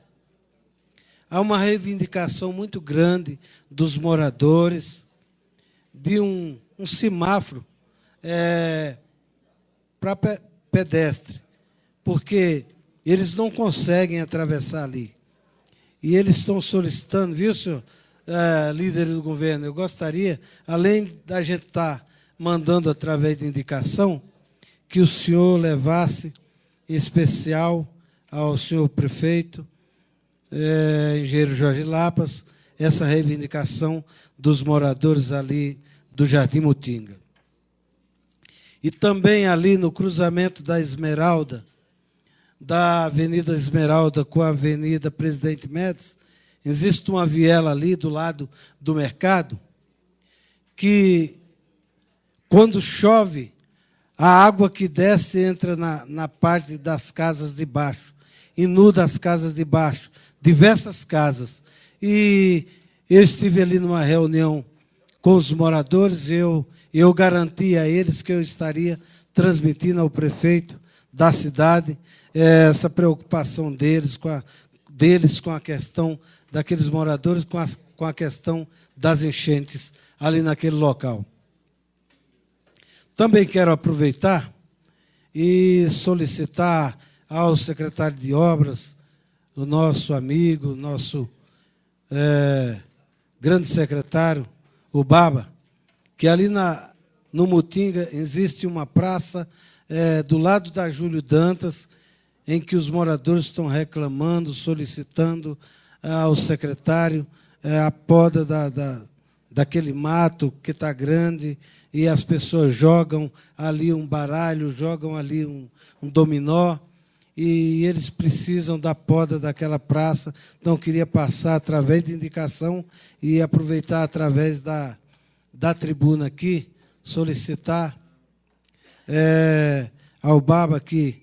há uma reivindicação muito grande dos moradores de um semáforo para pedestre, porque eles não conseguem atravessar ali. E eles estão solicitando, viu, senhor líder do governo, eu gostaria, além da gente estar mandando através de indicação, que o senhor levasse, em especial ao senhor prefeito, engenheiro Jorge Lapas, essa reivindicação dos moradores ali do Jardim Mutinga. E também ali no cruzamento da Esmeralda, da Avenida Esmeralda com a Avenida Presidente Médici, existe uma viela ali do lado do mercado, que quando chove, a água que desce entra na parte das casas de baixo, inunda as casas de baixo, diversas casas. E eu estive ali numa reunião com os moradores, eu garanti a eles que eu estaria transmitindo ao prefeito da cidade essa preocupação deles com a questão daqueles moradores, com a questão das enchentes ali naquele local. Também quero aproveitar e solicitar ao secretário de Obras, o nosso amigo, nosso grande secretário, o Baba, que ali no Mutinga existe uma praça do lado da Júlio Dantas, em que os moradores estão reclamando, solicitando ao secretário a poda daquele mato que está grande, e as pessoas jogam ali um baralho, jogam ali um dominó, e eles precisam da poda daquela praça. Então, eu queria passar através de indicação e aproveitar através da tribuna aqui, solicitar ao Baba que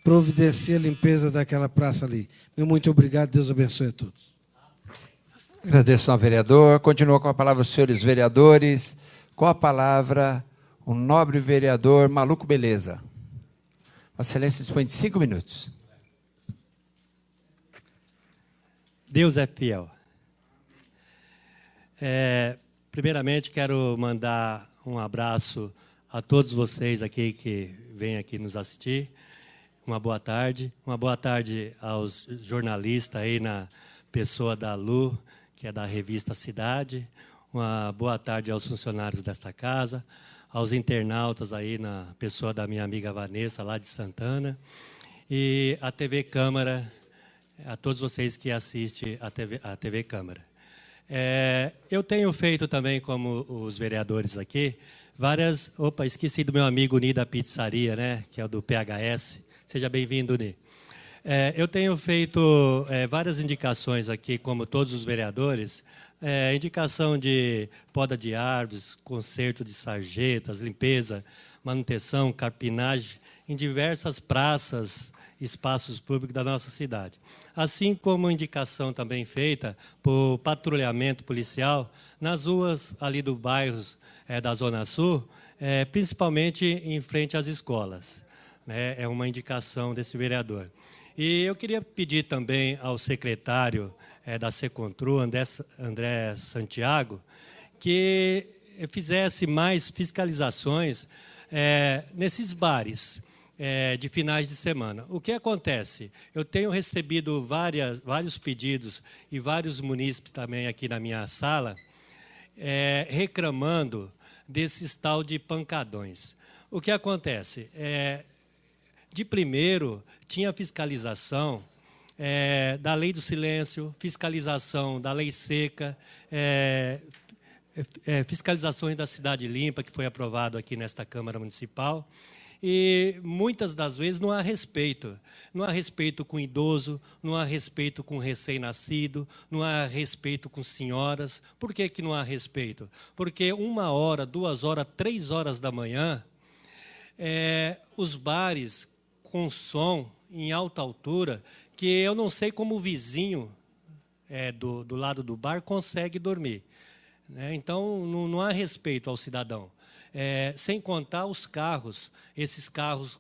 providencie a limpeza daquela praça ali. Meu muito obrigado, Deus abençoe a todos. Agradeço ao vereador. Continua com a palavra os senhores vereadores. Com a palavra, o nobre vereador Maluco Beleza. Vossa Excelência dispõe de 5 minutos. Deus é fiel. Primeiramente, quero mandar um abraço a todos vocês aqui que vêm aqui nos assistir. Uma boa tarde. Uma boa tarde aos jornalistas aí na pessoa da Lu, que é da revista Cidade. Uma boa tarde aos funcionários desta casa, aos internautas aí na pessoa da minha amiga Vanessa, lá de Santana, e a TV Câmara, a todos vocês que assistem a TV Câmara. Eu tenho feito também, como os vereadores aqui, várias... Opa, esqueci do meu amigo Ni da Pizzaria, né, que é o do PHS. Seja bem-vindo, Ni. Eu tenho feito várias indicações aqui, como todos os vereadores, indicação de poda de árvores, conserto de sarjetas, limpeza, manutenção, carpinagem, em diversas praças, espaços públicos da nossa cidade. Assim como indicação também feita por patrulhamento policial nas ruas ali do bairro da Zona Sul, principalmente em frente às escolas. É uma indicação desse vereador. E eu queria pedir também ao secretário da Secontru, André Santiago, que fizesse mais fiscalizações nesses bares de finais de semana. O que acontece? Eu tenho recebido vários pedidos e vários munícipes também aqui na minha sala reclamando desses tal de pancadões. O que acontece? De primeiro, tinha fiscalização da lei do silêncio, fiscalização da lei seca, fiscalizações da cidade limpa, que foi aprovado aqui nesta Câmara Municipal. E muitas das vezes não há respeito. Não há respeito com idoso, não há respeito com recém-nascido, não há respeito com senhoras. Por que que não há respeito? Porque 1 hora, 2 horas, 3 horas da manhã, os bares com som em alta altura, que eu não sei como o vizinho do lado do bar consegue dormir. Então, não há respeito ao cidadão. Sem contar os carros, esses carros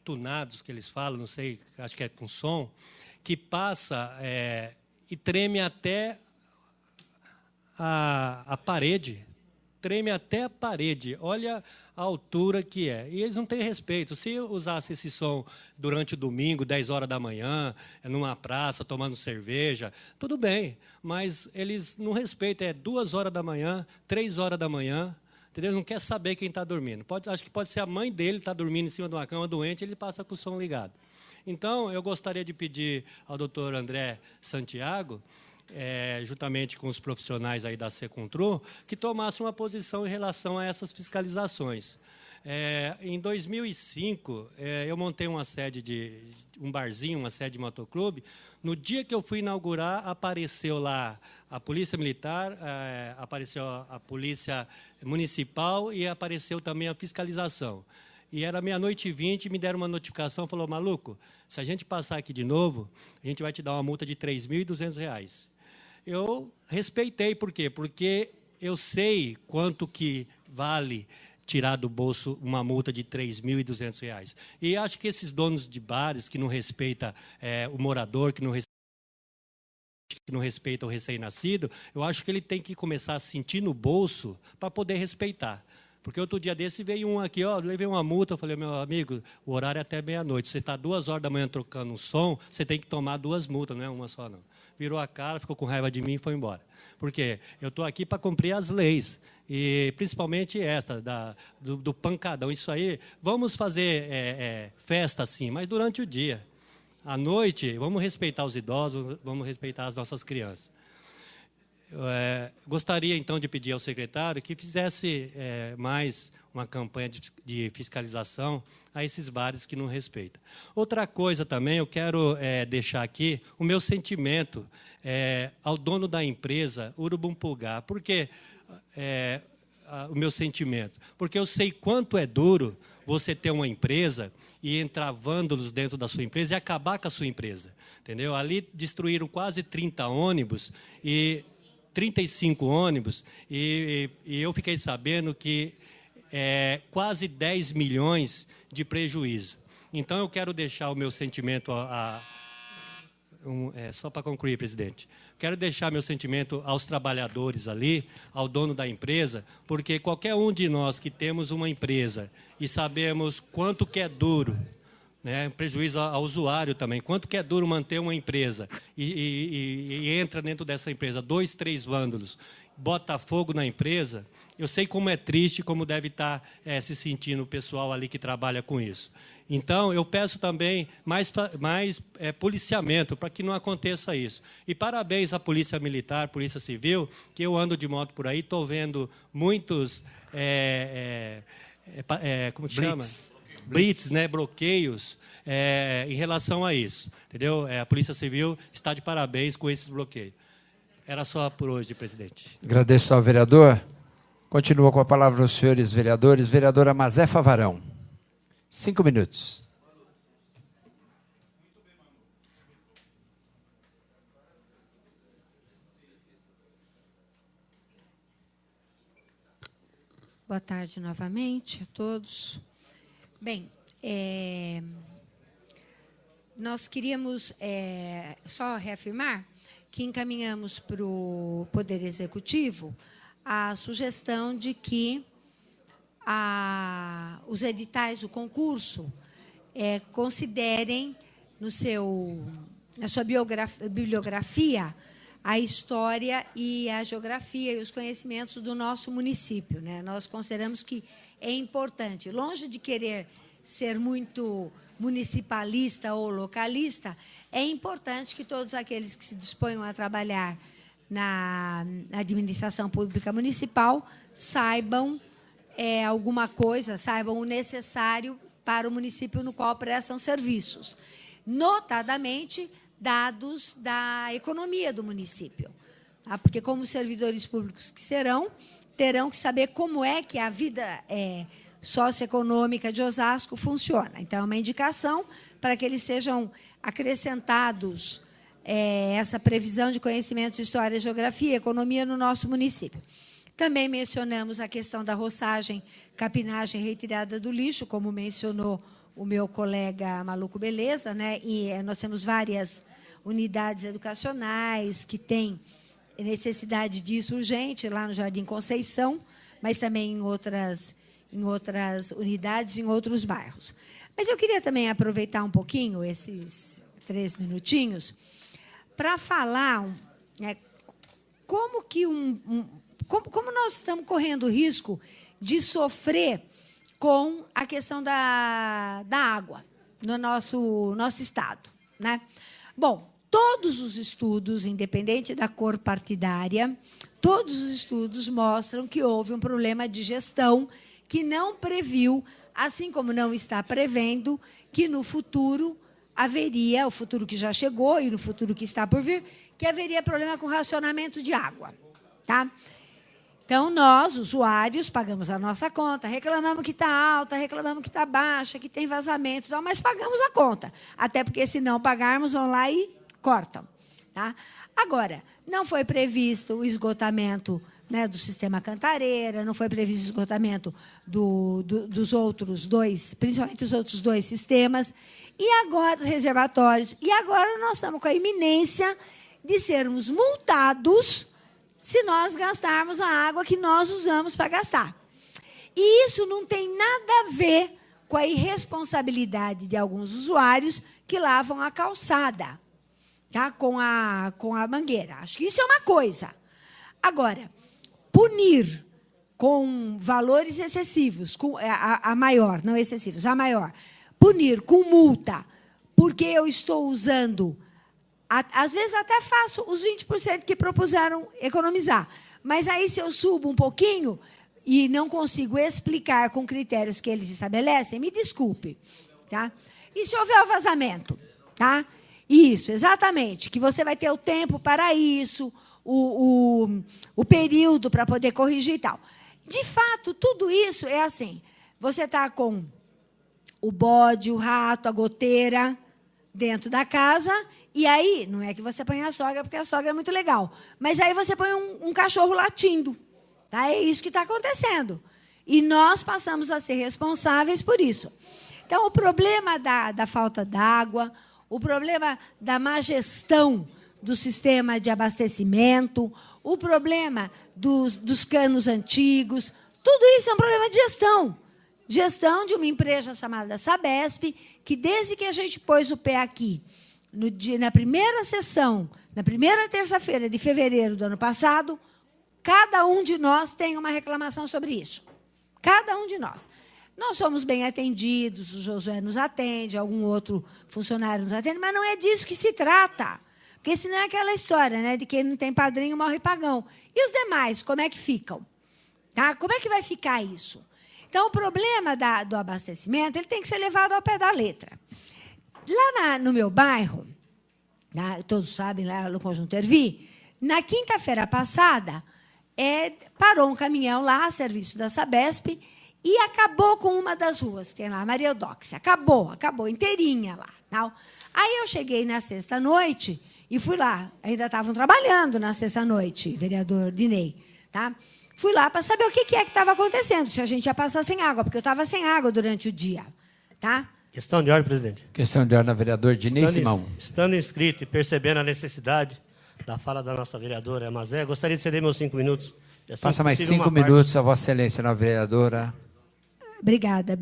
tunados que eles falam, não sei, acho que é com som, que passa e treme até a parede. Treme até a parede. Olha a altura que é. E eles não têm respeito. Se usasse esse som durante o domingo, 10 horas da manhã, numa praça, tomando cerveja, tudo bem. Mas eles não respeitam. 2 horas da manhã, 3 horas da manhã. Entendeu? Não quer saber quem está dormindo. Acho que pode ser a mãe dele, está dormindo em cima de uma cama doente, ele passa com o som ligado. Então, eu gostaria de pedir ao doutor André Santiago, juntamente com os profissionais aí da Secontru, que tomasse uma posição em relação a essas fiscalizações. Em 2005, eu montei uma sede um barzinho, uma sede de motoclube. No dia que eu fui inaugurar, apareceu lá a Polícia Militar, apareceu a Polícia Municipal e apareceu também a fiscalização. E era 00:20, me deram uma notificação, falou, maluco, se a gente passar aqui de novo, a gente vai te dar uma multa de R$ 3.200. Eu respeitei, por quê? Porque eu sei quanto que vale tirar do bolso uma multa de R$ 3.200. E acho que esses donos de bares que não respeitam o morador, que não respeita o recém-nascido, eu acho que ele tem que começar a sentir no bolso para poder respeitar. Porque outro dia desse veio um aqui, levei uma multa, eu falei, meu amigo, o horário é até meia-noite, você está 2 horas da manhã trocando um som, você tem que tomar 2 multas, não é uma só não. Virou a cara, ficou com raiva de mim e foi embora. Por quê? Eu estou aqui para cumprir as leis, e principalmente esta, do pancadão. Isso aí, vamos fazer festa sim, mas durante o dia. À noite, vamos respeitar os idosos, vamos respeitar as nossas crianças. Gostaria, então, de pedir ao secretário que fizesse mais uma campanha de fiscalização a esses bares que não respeitam. Outra coisa também, eu quero deixar aqui o meu sentimento ao dono da empresa, Urubumpugá. Por que o meu sentimento? Porque eu sei quanto é duro você ter uma empresa e entrar vândalos dentro da sua empresa e acabar com a sua empresa. Entendeu? Ali destruíram quase 30 ônibus e 35 ônibus, e eu fiquei sabendo que quase 10 milhões de prejuízo. Então, eu quero deixar o meu sentimento, só para concluir, presidente, quero deixar meu sentimento aos trabalhadores ali, ao dono da empresa, porque qualquer um de nós que temos uma empresa e sabemos quanto que é duro, prejuízo ao usuário também. Quanto que é duro manter uma empresa e entra dentro dessa empresa 2, 3 vândalos, bota fogo na empresa, eu sei como é triste, como deve estar se sentindo o pessoal ali que trabalha com isso. Então, eu peço também mais policiamento para que não aconteça isso. E parabéns à Polícia Militar, Polícia Civil, que eu ando de moto por aí, estou vendo muitos... como que chama? Blitz, bloqueios em relação a isso. Entendeu? A Polícia Civil está de parabéns com esses bloqueios. Era só por hoje, presidente. Agradeço ao vereador. Continua com a palavra os senhores vereadores. Vereadora Mazefa Varão. 5 minutos. Boa tarde novamente a todos. Bem, nós queríamos só reafirmar que encaminhamos para o Poder Executivo a sugestão de que os editais do concurso considerem na sua bibliografia a história e a geografia e os conhecimentos do nosso município. Nós consideramos que é importante, longe de querer ser muito municipalista ou localista, é importante que todos aqueles que se disponham a trabalhar na administração pública municipal saibam alguma coisa, saibam o necessário para o município no qual prestam serviços, notadamente dados da economia do município. Tá? Porque, como servidores públicos que serão, terão que saber como é que a vida socioeconômica de Osasco funciona. Então, é uma indicação para que eles sejam acrescentados essa previsão de conhecimentos de história, geografia e economia no nosso município. Também mencionamos a questão da roçagem, capinagem e retirada do lixo, como mencionou o meu colega Maluco Beleza, né? E nós temos várias unidades educacionais que têm necessidade disso urgente, lá no Jardim Conceição, mas também em outras unidades, em outros bairros. Mas eu queria também aproveitar um pouquinho, esses 3 minutinhos, para falar como que como nós estamos correndo o risco de sofrer com a questão da água no nosso estado, né? Bom, todos os estudos, independente da cor partidária, todos os estudos mostram que houve um problema de gestão que não previu, assim como não está prevendo, que no futuro haveria, o futuro que já chegou e no futuro que está por vir, que haveria problema com racionamento de água. Tá? Então, nós, usuários, pagamos a nossa conta, reclamamos que está alta, reclamamos que está baixa, que tem vazamento, mas pagamos a conta. Até porque, se não pagarmos, vão lá e cortam. Tá? Agora, não foi previsto o esgotamento, né, do sistema Cantareira, não foi previsto o esgotamento dos outros dois, principalmente os outros 2 sistemas, e agora, reservatórios, e agora nós estamos com a iminência de sermos multados se nós gastarmos a água que nós usamos para gastar. E isso não tem nada a ver com a irresponsabilidade de alguns usuários que lavam a calçada, tá? com a mangueira. Acho que isso é uma coisa. Agora, punir com valores excessivos, a maior, não excessivos, a maior, punir com multa, porque eu estou usando, às vezes até faço os 20% que propuseram economizar, mas aí se eu subo um pouquinho e não consigo explicar com critérios que eles estabelecem, me desculpe. Tá? E se houver o vazamento? Tá? Isso, exatamente, que você vai ter o tempo para isso, o período para poder corrigir e tal. De fato, tudo isso é assim. Você está com o bode, o rato, a goteira dentro da casa, e aí, não é que você põe a sogra, porque a sogra é muito legal, mas aí você põe um cachorro latindo. Tá? É isso que está acontecendo. E nós passamos a ser responsáveis por isso. Então, o problema da falta d'água, o problema da má gestão do sistema de abastecimento, o problema dos canos antigos, tudo isso é um problema de gestão. Gestão de uma empresa chamada Sabesp, que desde que a gente pôs o pé aqui, na primeira sessão, na primeira terça-feira de fevereiro do ano passado, cada um de nós tem uma reclamação sobre isso. Cada um de nós. Nós somos bem atendidos, o Josué nos atende, algum outro funcionário nos atende, mas não é disso que se trata. Porque senão é aquela história, né, de quem não tem padrinho morre pagão. E os demais, como é que ficam? Tá? Como é que vai ficar isso? Então, o problema do abastecimento ele tem que ser levado ao pé da letra. Lá no meu bairro, todos sabem, lá no Conjunto Ervi, na quinta-feira passada, parou um caminhão lá, a serviço da Sabesp, e acabou com uma das ruas, que tem lá, Maria Eudóxia. Acabou inteirinha lá. Tal. Aí eu cheguei na sexta-noite e fui lá. Ainda estavam trabalhando na sexta-noite, vereador Dinei. Tá? Fui lá para saber o que estava acontecendo, se a gente ia passar sem água, porque eu estava sem água durante o dia. Tá? Questão de ordem, presidente. Questão de ordem, vereador Dinei Simão. Estando inscrito e percebendo a necessidade da fala da nossa vereadora Mazé, gostaria de ceder meus 5 minutos. Assim, passa mais 5 minutos, a Vossa Excelência, na vereadora. Obrigada,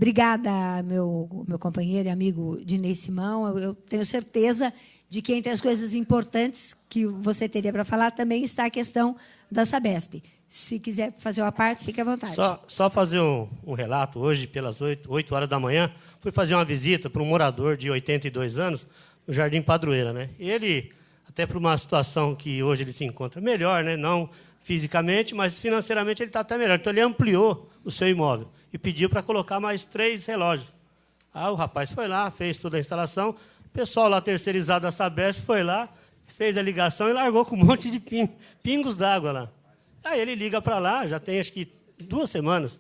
meu companheiro e amigo Dinei Simão. Eu tenho certeza de que, entre as coisas importantes que você teria para falar, também está a questão da Sabesp. Se quiser fazer uma parte, fique à vontade. Só fazer um relato. Hoje, pelas 8 horas da manhã, fui fazer uma visita para um morador de 82 anos no Jardim Padroeira. Né? Ele, até por uma situação que hoje ele se encontra melhor, né? Não fisicamente, mas financeiramente ele está até melhor. Então, ele ampliou o seu imóvel e pediu para colocar mais 3 relógios Aí o rapaz foi lá, fez toda a instalação, o pessoal lá terceirizado da Sabesp foi lá, fez a ligação e largou com um monte de pingos d'água lá. Aí ele liga para lá, já tem acho que 2 semanas,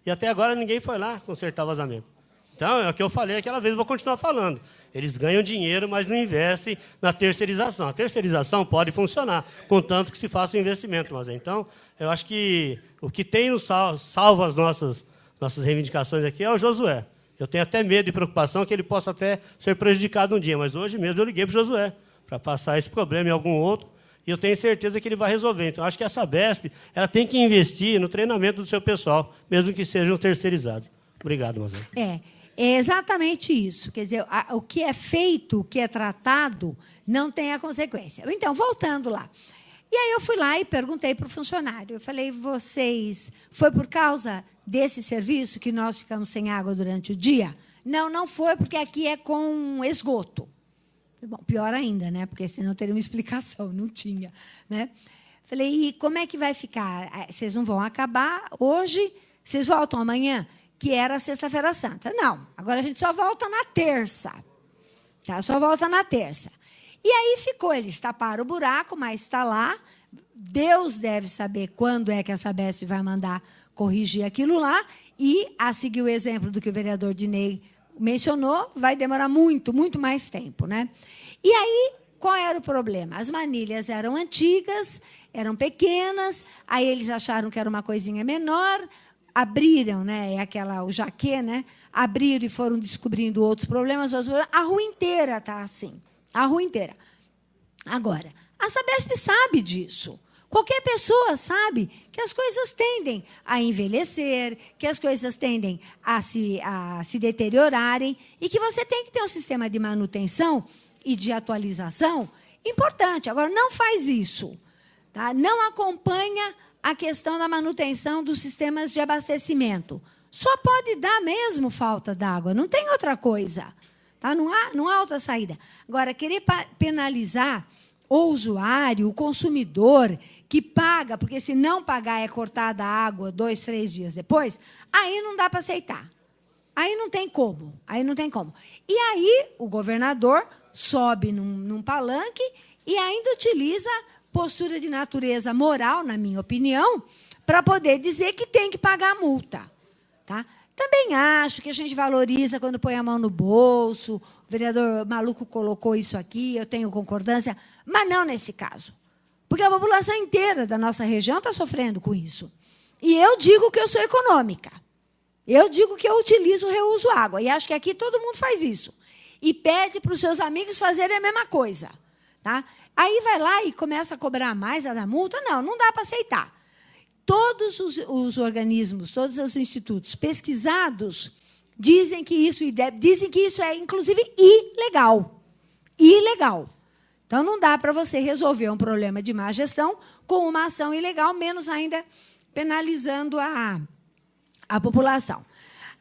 e até agora ninguém foi lá consertar o vazamento. Então, é o que eu falei aquela vez, vou continuar falando. Eles ganham dinheiro, mas não investem na terceirização. A terceirização pode funcionar, contanto que se faça o investimento. Mas então, eu acho que o que tem nos salva as nossas reivindicações aqui é o Josué. Eu tenho até medo e preocupação que ele possa até ser prejudicado um dia, mas hoje mesmo eu liguei para o Josué para passar esse problema em algum outro, e eu tenho certeza que ele vai resolver. Então, acho que a Sabesp ela tem que investir no treinamento do seu pessoal, mesmo que sejam terceirizados. Obrigado, Mazé. É exatamente isso. Quer dizer, o que é feito, o que é tratado, não tem a consequência. Então, voltando lá. E aí eu fui lá e perguntei para o funcionário. Eu falei, foi por causa desse serviço que nós ficamos sem água durante o dia? Não, não foi, porque aqui é com esgoto. Bom, pior ainda, né? Porque senão teria uma explicação, não tinha. Né? Falei, e como é que vai ficar? Vocês não vão acabar hoje? Vocês voltam amanhã? Que era Sexta-feira Santa. Não, agora a gente só volta na terça. Tá? Só volta na terça. E aí ficou, eles taparam o buraco, mas está lá. Deus deve saber quando é que a Sabesp vai mandar corrigir aquilo lá. E, a seguir o exemplo do que o vereador Dinei mencionou, vai demorar muito, muito mais tempo. Né? E aí, qual era o problema? As manilhas eram antigas, eram pequenas, aí eles acharam que era uma coisinha menor, abriram, né, o jaquê, né, abriram e foram descobrindo outros problemas. A rua inteira está assim, a rua inteira. Agora, a Sabesp sabe disso. Qualquer pessoa sabe que as coisas tendem a envelhecer, que as coisas tendem a se deteriorarem e que você tem que ter um sistema de manutenção e de atualização importante. Agora, não faz isso. Tá? Não acompanha a questão da manutenção dos sistemas de abastecimento. Só pode dar mesmo falta d'água, não tem outra coisa. Tá? Não há outra saída. Agora, querer penalizar o usuário, o consumidor, que paga, porque se não pagar é cortada a água 2, 3 dias depois, aí não dá para aceitar. Aí não tem como. E aí o governador sobe num palanque e ainda utiliza postura de natureza moral, na minha opinião, para poder dizer que tem que pagar a multa. Tá? Também acho que a gente valoriza quando põe a mão no bolso. O vereador Maluco colocou isso aqui, eu tenho concordância, mas não nesse caso. Porque a população inteira da nossa região está sofrendo com isso. E eu digo que eu sou econômica. Eu digo que eu utilizo o reuso água. E acho que aqui todo mundo faz isso. E pede para os seus amigos fazerem a mesma coisa. Tá? Aí vai lá e começa a cobrar mais a da multa. Não dá para aceitar. Todos os organismos, todos os institutos pesquisados dizem que isso é, inclusive, ilegal. Ilegal. Então, não dá para você resolver um problema de má gestão com uma ação ilegal, menos ainda penalizando a população.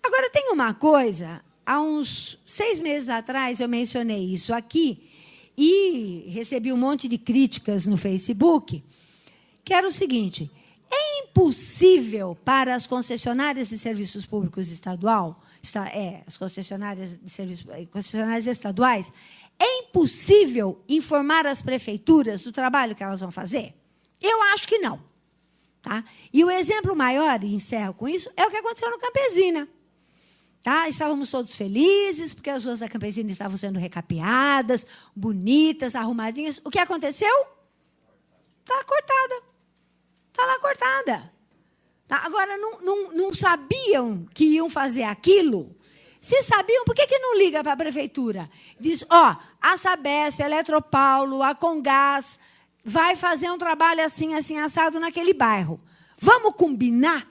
Agora, tem uma coisa, há uns 6 meses atrás eu mencionei isso aqui e recebi um monte de críticas no Facebook, que era o seguinte: é impossível para as concessionárias de serviços públicos as concessionárias estaduais, é impossível informar as prefeituras do trabalho que elas vão fazer? Eu acho que não. Tá? E o exemplo maior, e encerro com isso, é o que aconteceu no Campesina. Tá? Estávamos todos felizes, porque as ruas da Campesina estavam sendo recapeadas, bonitas, arrumadinhas. O que aconteceu? Está cortada. Está lá cortada. Tá? Agora, não sabiam que iam fazer aquilo? Se sabiam, por que não liga para a prefeitura? Diz, a Sabesp, a Eletropaulo, a Congás vai fazer um trabalho assim, assim, assado naquele bairro. Vamos combinar?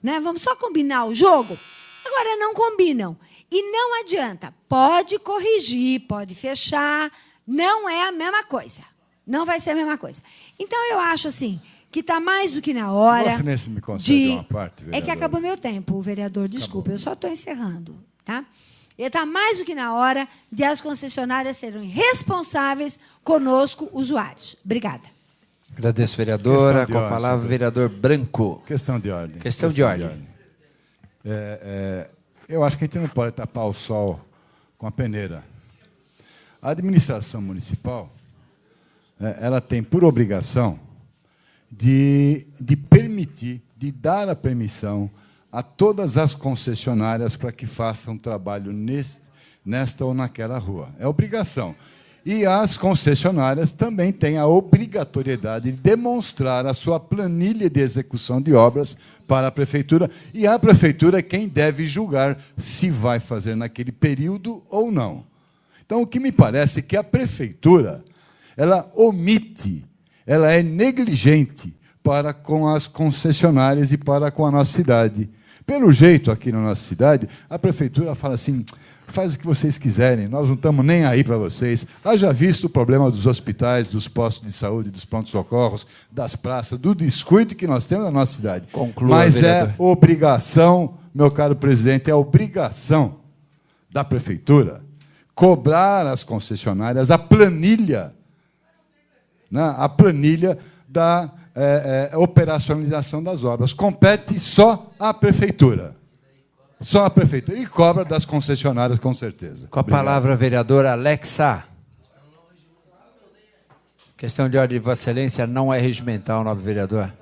Né? Vamos só combinar o jogo? Agora, não combinam. E não adianta. Pode corrigir, pode fechar. Não é a mesma coisa. Não vai ser a mesma coisa. Então, eu acho assim, que está mais do que na hora me concede uma parte, vereador. É que acabou meu tempo, vereador, desculpa, eu só estou encerrando. Tá? Está mais do que na hora de as concessionárias serem responsáveis conosco, usuários. Obrigada. Agradeço, vereadora. Com a palavra, vereador Branco. Questão de ordem. Questão de ordem. eu acho que a gente não pode tapar o sol com a peneira. A administração municipal, ela tem por obrigação de permitir, de dar a permissão a todas as concessionárias para que façam trabalho nesta ou naquela rua. É obrigação. E as concessionárias também têm a obrigatoriedade de demonstrar a sua planilha de execução de obras para a prefeitura, e a prefeitura é quem deve julgar se vai fazer naquele período ou não. Então, o que me parece é que a prefeitura, ela omite, ela é negligente para com as concessionárias e para com a nossa cidade. Pelo jeito, aqui na nossa cidade, a prefeitura fala assim: faz o que vocês quiserem, nós não estamos nem aí para vocês. Haja visto o problema dos hospitais, dos postos de saúde, dos prontos-socorros, das praças, do descuido que nós temos na nossa cidade. Conclua, mas vereador. É obrigação, meu caro presidente, é obrigação da prefeitura cobrar às concessionárias a planilha da operacionalização das obras. Compete só à prefeitura. Só a prefeitura. E cobra das concessionárias, com certeza. Com a palavra, a vereadora Alexa. Questão de ordem de Vossa Excelência, não é regimental, nobre vereador.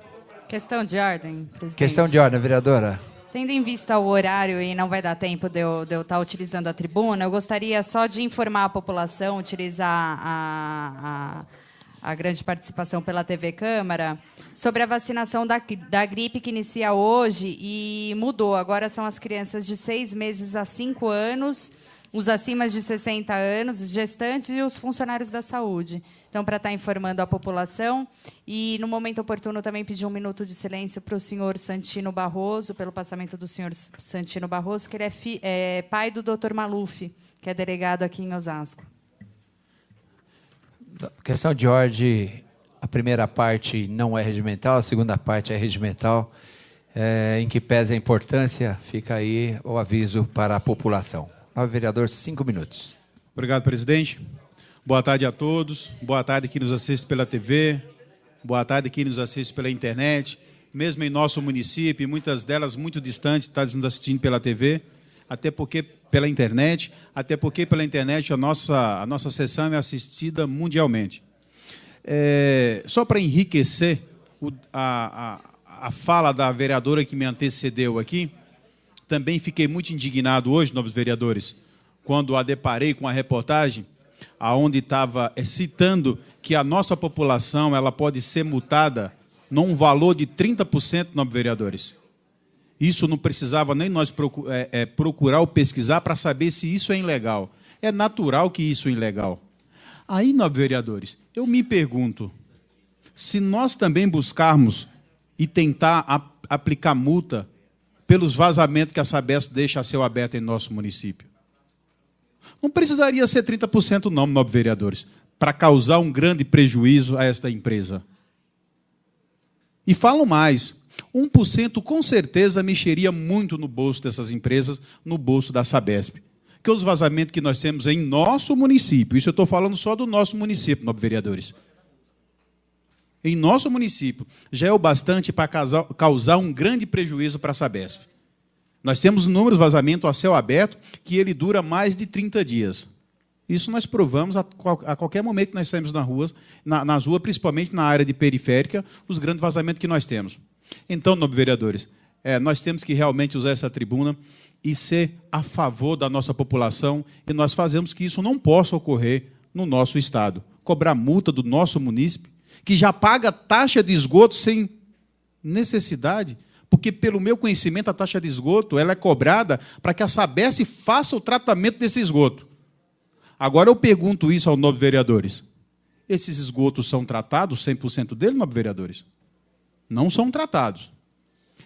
Questão de ordem, presidente. Questão de ordem, vereadora. Tendo em vista o horário e não vai dar tempo de eu estar utilizando a tribuna, eu gostaria só de informar a população, utilizar a grande participação pela TV Câmara, sobre a vacinação da gripe que inicia hoje e mudou. Agora são as crianças de 6 meses a 5 anos, os acima de 60 anos, os gestantes e os funcionários da saúde. Então, para estar informando a população. E, no momento oportuno, também pedir 1 minuto de silêncio para o senhor Santino Barroso, pelo passamento do senhor Santino Barroso, que ele é pai do Dr. Maluf, que é delegado aqui em Osasco. Questão de ordem, a primeira parte não é regimental, a segunda parte é regimental. Em que pese a importância, fica aí o aviso para a população. Nobre vereador, 5 minutos. Obrigado, presidente. Boa tarde a todos. Boa tarde quem nos assiste pela TV. Boa tarde quem nos assiste pela internet. Mesmo em nosso município, muitas delas muito distantes, estão nos assistindo pela TV, até porque pela internet, a nossa sessão é assistida mundialmente. Só para enriquecer a fala da vereadora que me antecedeu aqui, também fiquei muito indignado hoje, nobres vereadores, quando a deparei com a reportagem aonde estava citando que a nossa população ela pode ser multada num valor de 30%, nobres vereadores. Isso não precisava nem nós procurar ou pesquisar para saber se isso é ilegal. É natural que isso é ilegal. Aí, nobres vereadores, eu me pergunto, se nós também buscarmos e tentar aplicar multa pelos vazamentos que a Sabesp deixa a céu aberto em nosso município, não precisaria ser 30% não, nobres vereadores, para causar um grande prejuízo a esta empresa. E falo mais, 1% com certeza mexeria muito no bolso dessas empresas, no bolso da Sabesp. Que os vazamentos que nós temos em nosso município, isso eu estou falando só do nosso município, nobres vereadores. Em nosso município, já é o bastante para causar um grande prejuízo para a Sabesp. Nós temos um número de vazamento a céu aberto que ele dura mais de 30 dias. Isso nós provamos a qualquer momento que nós saímos nas ruas, principalmente na área de periférica, os grandes vazamentos que nós temos. Então, nobres vereadores, nós temos que realmente usar essa tribuna e ser a favor da nossa população, e nós fazemos que isso não possa ocorrer no nosso estado. Cobrar multa do nosso município, que já paga taxa de esgoto sem necessidade, porque, pelo meu conhecimento, a taxa de esgoto ela é cobrada para que a Sabesp faça o tratamento desse esgoto. Agora, eu pergunto isso aos nobres vereadores. Esses esgotos são tratados, 100% deles, nobres vereadores? Não são tratados.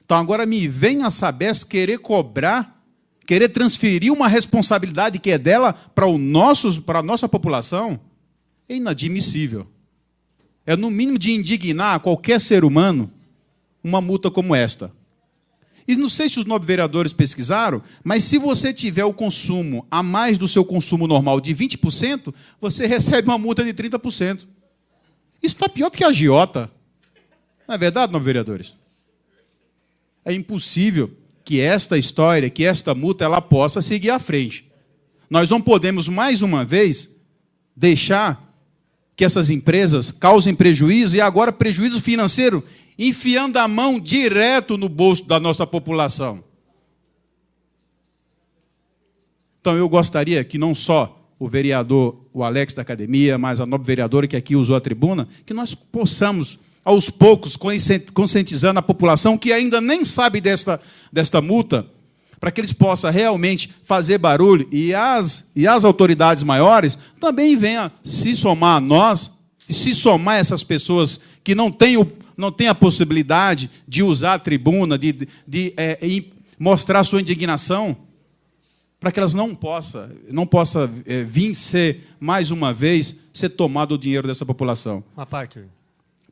Então, agora me vem a Sabesp querer cobrar, querer transferir uma responsabilidade que é dela para a nossa população? É inadmissível. É, no mínimo, de indignar qualquer ser humano uma multa como esta. E não sei se os nobres vereadores pesquisaram, mas se você tiver o consumo a mais do seu consumo normal de 20%, você recebe uma multa de 30%. Isso está pior do que a agiota. Não é verdade, nobres vereadores? É impossível que esta história, que esta multa, ela possa seguir à frente. Nós não podemos, mais uma vez, deixar que essas empresas causem prejuízo, e agora prejuízo financeiro, enfiando a mão direto no bolso da nossa população. Então, eu gostaria que não só o vereador, o Alex da Academia, mas a nobre vereadora que aqui usou a tribuna, que nós possamos, aos poucos, conscientizando a população que ainda nem sabe desta multa, para que eles possam realmente fazer barulho, e as autoridades maiores também venham se somar a nós, e se somar a essas pessoas que não têm a possibilidade de usar a tribuna, de mostrar sua indignação, para que elas não possam vir ser, mais uma vez, ser tomado o dinheiro dessa população. Uma parte.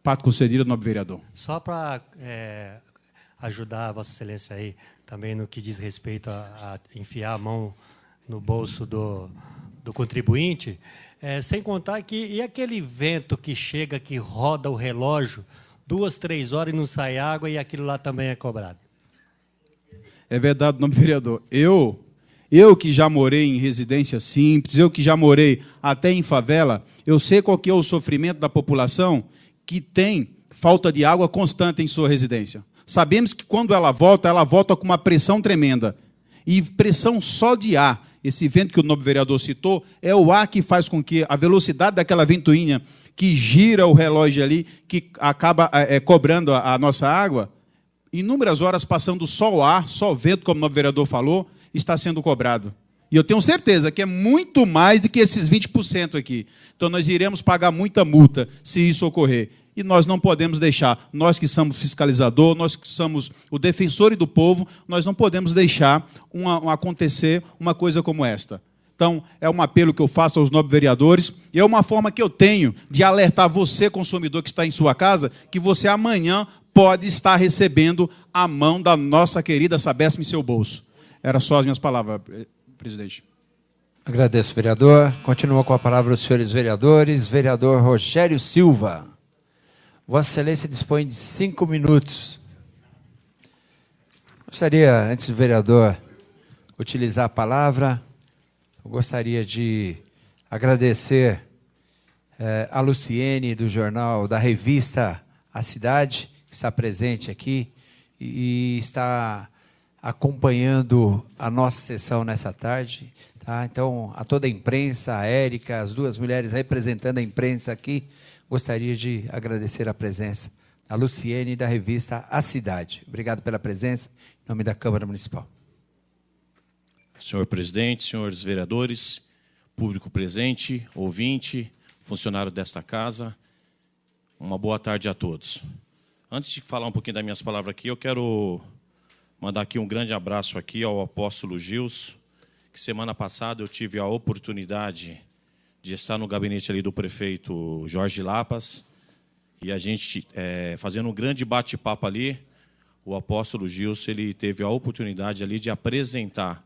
Parte concedida, nobre vereador. Só para ajudar a Vossa Excelência aí, também no que diz respeito a enfiar a mão no bolso do contribuinte, sem contar que e aquele vento que chega, que roda o relógio 2, 3 horas e não sai água, e aquilo lá também é cobrado. É verdade, nobre vereador. Eu que já morei em residência simples, eu que já morei até em favela, eu sei qual que é o sofrimento da população que tem falta de água constante em sua residência. Sabemos que quando ela volta com uma pressão tremenda. E pressão só de ar. Esse vento que o nobre vereador citou, é o ar que faz com que a velocidade daquela ventoinha que gira o relógio ali, que acaba cobrando a nossa água, inúmeras horas passando só o ar, só o vento, como o nobre vereador falou, está sendo cobrado. E eu tenho certeza que é muito mais do que esses 20% aqui. Então, nós iremos pagar muita multa se isso ocorrer. E nós não podemos deixar, nós que somos fiscalizador, nós que somos o defensor do povo, nós não podemos deixar acontecer uma coisa como esta. Então, é um apelo que eu faço aos nobres vereadores, e é uma forma que eu tenho de alertar você, consumidor que está em sua casa, que você amanhã pode estar recebendo a mão da nossa querida Sabesp em seu bolso. Eram só as minhas palavras, presidente. Agradeço, vereador. Continua com a palavra os senhores vereadores. Vereador Rogério Silva. Vossa Excelência dispõe de 5 minutos. Gostaria, antes do vereador utilizar a palavra, eu gostaria de agradecer a Luciene, do jornal, da revista A Cidade, que está presente aqui e está acompanhando a nossa sessão nessa tarde. Tá? Então, a toda a imprensa, a Érica, as duas mulheres representando a imprensa aqui, gostaria de agradecer a presença da Luciene e da revista A Cidade. Obrigado pela presença, em nome da Câmara Municipal. Senhor presidente, senhores vereadores, público presente, ouvinte, funcionário desta casa, uma boa tarde a todos. Antes de falar um pouquinho das minhas palavras aqui, eu quero mandar aqui um grande abraço aqui ao apóstolo Gilson, que semana passada eu tive a oportunidade de estar no gabinete ali do prefeito Jorge Lapas, e a gente, fazendo um grande bate-papo ali, o apóstolo Gilson, ele teve a oportunidade ali de apresentar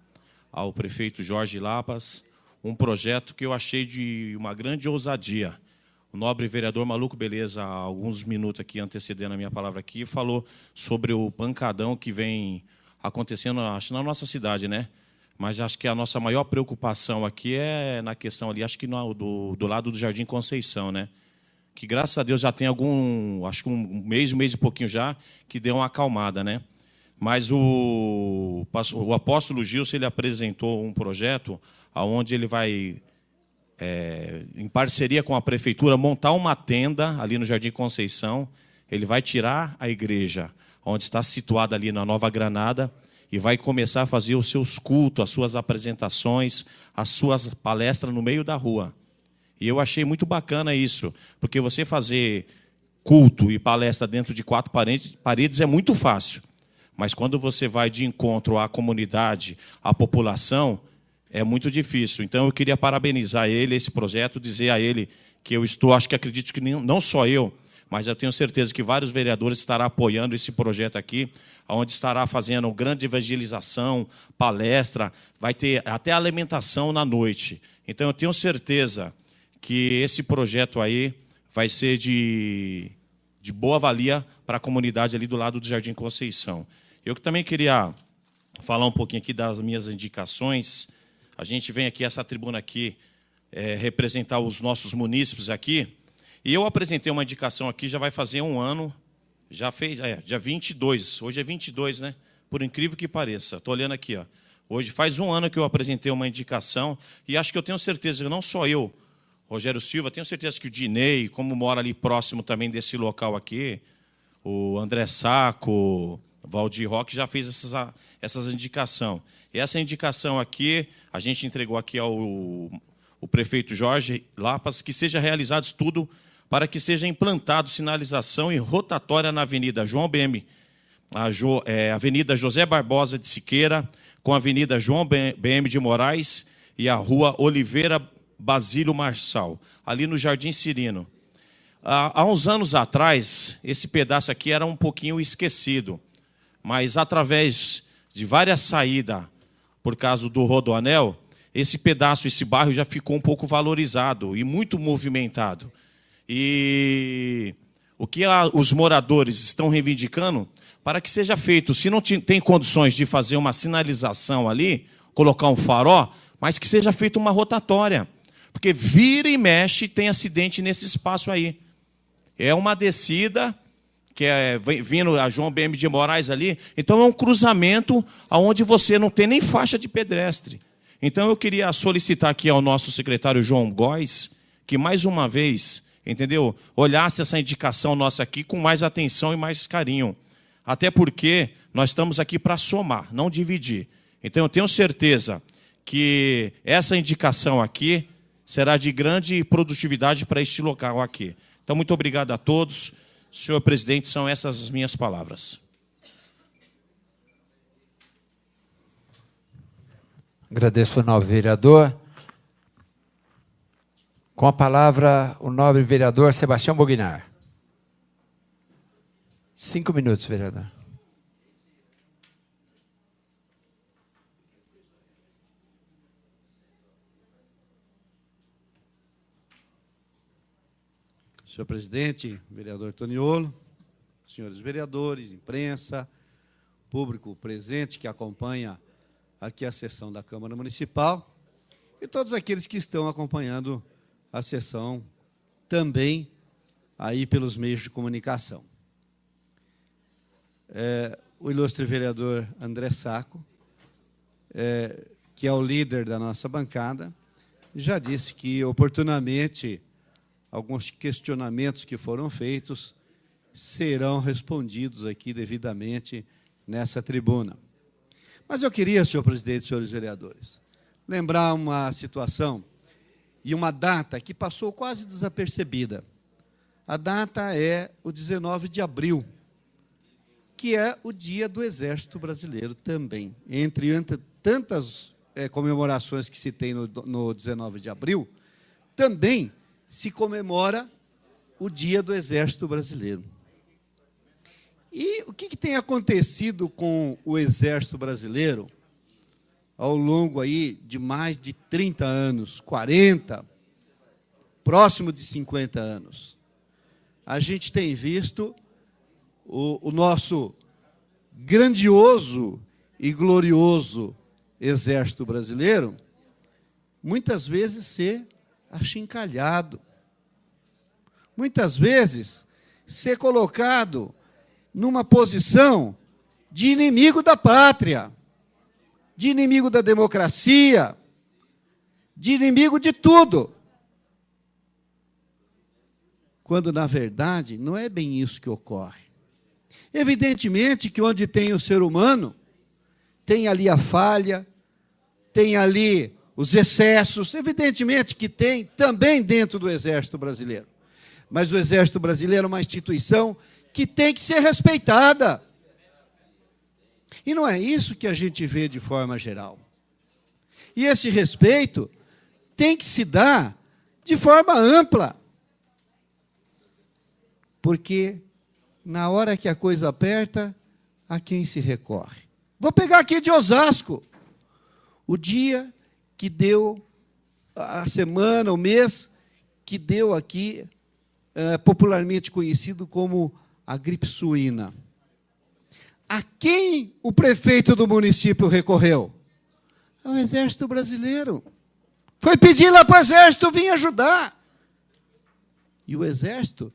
ao prefeito Jorge Lapas um projeto que eu achei de uma grande ousadia. O nobre vereador Maluco Beleza, há alguns minutos aqui, antecedendo a minha palavra aqui, falou sobre o pancadão que vem acontecendo, acho, na nossa cidade, né? Mas acho que a nossa maior preocupação aqui é na questão ali, acho que do lado do Jardim Conceição, né? Que graças a Deus já tem acho que um mês e pouquinho já, que deu uma acalmada, né? Mas o apóstolo Gilson, ele apresentou um projeto onde ele vai, em parceria com a prefeitura, montar uma tenda ali no Jardim Conceição. Ele vai tirar a igreja, onde está situada ali na Nova Granada, e vai começar a fazer os seus cultos, as suas apresentações, as suas palestras no meio da rua. E eu achei muito bacana isso, porque você fazer culto e palestra dentro de 4 paredes é muito fácil. Mas quando você vai de encontro à comunidade, à população, é muito difícil. Então eu queria parabenizar ele, esse projeto, dizer a ele que eu acredito que não só eu, mas eu tenho certeza que vários vereadores estarão apoiando esse projeto aqui, onde estará fazendo grande evangelização, palestra, vai ter até alimentação na noite. Então eu tenho certeza que esse projeto aí vai ser de boa valia para a comunidade ali do lado do Jardim Conceição. Eu também queria falar um pouquinho aqui das minhas indicações. A gente vem aqui, essa tribuna aqui, representar os nossos munícipes aqui. E eu apresentei uma indicação aqui, já vai fazer um ano, já fez, dia 22, hoje é 22, né? Por incrível que pareça. Estou olhando aqui, ó. Hoje faz um ano que eu apresentei uma indicação, e acho que eu tenho certeza, não só eu, Rogério Silva, tenho certeza que o Dinei, como mora ali próximo também desse local aqui, o André Saco, o Valdir Roque, já fez essas indicações. E essa indicação aqui, a gente entregou aqui ao o prefeito Jorge Lapas, que seja realizado tudo para que seja implantado sinalização e rotatória na Avenida João BM, Avenida José Barbosa de Siqueira, com a Avenida João BM de Moraes e a Rua Oliveira Basílio Marçal, ali no Jardim Cirino. Há uns anos atrás, esse pedaço aqui era um pouquinho esquecido, mas através de várias saídas, por causa do Rodoanel, esse pedaço, esse bairro já ficou um pouco valorizado e muito movimentado. E o que os moradores estão reivindicando, para que seja feito, se não tem condições de fazer uma sinalização ali, colocar um farol, mas que seja feita uma rotatória. Porque vira e mexe, tem acidente nesse espaço aí. É uma descida, que é vindo a João BM de Moraes ali, então é um cruzamento onde você não tem nem faixa de pedestre. Então eu queria solicitar aqui ao nosso secretário João Góes, que mais uma vez, entendeu, olhasse essa indicação nossa aqui com mais atenção e mais carinho. Até porque nós estamos aqui para somar, não dividir. Então eu tenho certeza que essa indicação aqui será de grande produtividade para este local aqui. Então, muito obrigado a todos. Senhor presidente, são essas as minhas palavras. Agradeço ao nobre vereador. Com a palavra, o nobre vereador Sebastião Bognar. 5 minutos, vereador. Senhor presidente, vereador Toniolo, senhores vereadores, imprensa, público presente que acompanha aqui a sessão da Câmara Municipal e todos aqueles que estão acompanhando a sessão também aí pelos meios de comunicação. O ilustre vereador André Saco, que é o líder da nossa bancada, já disse que, oportunamente, alguns questionamentos que foram feitos serão respondidos aqui devidamente nessa tribuna. Mas eu queria, senhor presidente e senhores vereadores, lembrar uma situação e uma data que passou quase desapercebida. A data é o 19 de abril, que é o Dia do Exército Brasileiro também. Entre tantas comemorações que se tem no 19 de abril, também se comemora o Dia do Exército Brasileiro. E o que tem acontecido com o Exército Brasileiro ao longo aí de mais de 30 anos, 40, próximo de 50 anos? A gente tem visto o nosso grandioso e glorioso Exército Brasileiro muitas vezes ser achincalhado, muitas vezes ser colocado numa posição de inimigo da pátria, de inimigo da democracia, de inimigo de tudo. Quando, na verdade, não é bem isso que ocorre. Evidentemente que onde tem o ser humano, tem ali a falha, tem ali os excessos, evidentemente que tem também dentro do Exército Brasileiro. Mas o Exército Brasileiro é uma instituição que tem que ser respeitada. E não é isso que a gente vê de forma geral. E esse respeito tem que se dar de forma ampla. Porque na hora que a coisa aperta, a quem se recorre? Vou pegar aqui de Osasco, o dia que deu, a semana, o mês, que deu aqui, popularmente conhecido como a gripe suína. A quem o prefeito do município recorreu? Ao Exército Brasileiro. Foi pedir lá para o Exército vir ajudar. E o Exército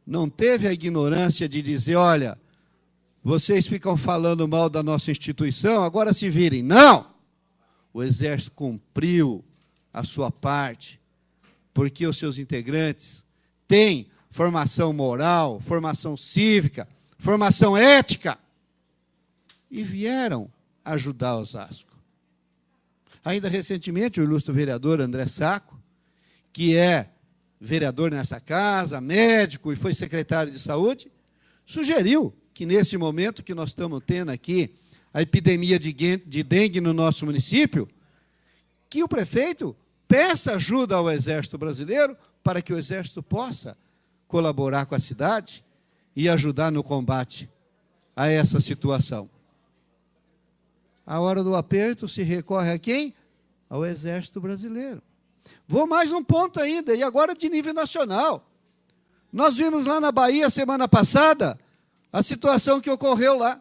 não teve a ignorância de dizer, olha, vocês ficam falando mal da nossa instituição, agora se virem. Não! O Exército cumpriu a sua parte, porque os seus integrantes têm formação moral, formação cívica, formação ética, e vieram ajudar Osasco. Ainda recentemente, o ilustre vereador André Sacco, que é vereador nessa casa, médico e foi secretário de saúde, sugeriu que, nesse momento que nós estamos tendo aqui a epidemia de dengue no nosso município, que o prefeito peça ajuda ao Exército Brasileiro para que o Exército possa colaborar com a cidade e ajudar no combate a essa situação. A hora do aperto se recorre a quem? Ao Exército Brasileiro. Vou mais um ponto ainda, e agora de nível nacional. Nós vimos lá na Bahia, semana passada, a situação que ocorreu lá.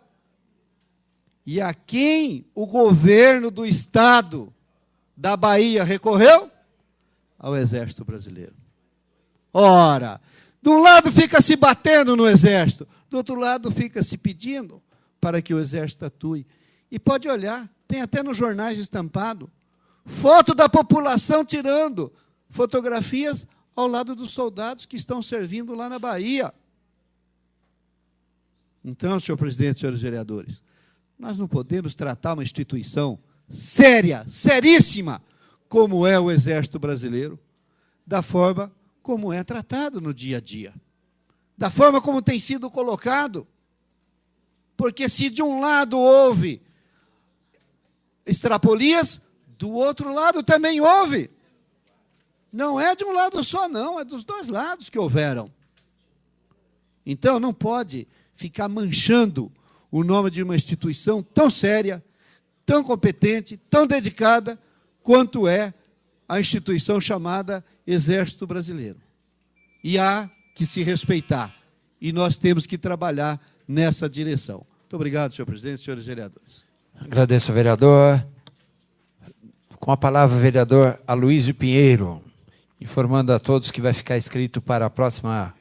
E a quem o governo do Estado da Bahia recorreu? Ao Exército Brasileiro. Ora, de um lado fica se batendo no Exército, do outro lado fica se pedindo para que o Exército atue. E pode olhar, tem até nos jornais estampado, foto da população tirando fotografias ao lado dos soldados que estão servindo lá na Bahia. Então, senhor presidente, senhores vereadores, nós não podemos tratar uma instituição séria, seríssima, como é o Exército Brasileiro, da forma como é tratado no dia a dia, da forma como tem sido colocado. Porque se de um lado houve extrapolias, do outro lado também houve. Não é de um lado só, não, é dos dois lados que houveram. Então, não pode ficar manchando o nome de uma instituição tão séria, tão competente, tão dedicada, quanto é a instituição chamada Exército Brasileiro. E há que se respeitar. E nós temos que trabalhar nessa direção. Muito obrigado, senhor presidente, senhores vereadores. Agradeço, vereador. Com a palavra, o vereador Aloysio Pinheiro, informando a todos que vai ficar escrito para a próxima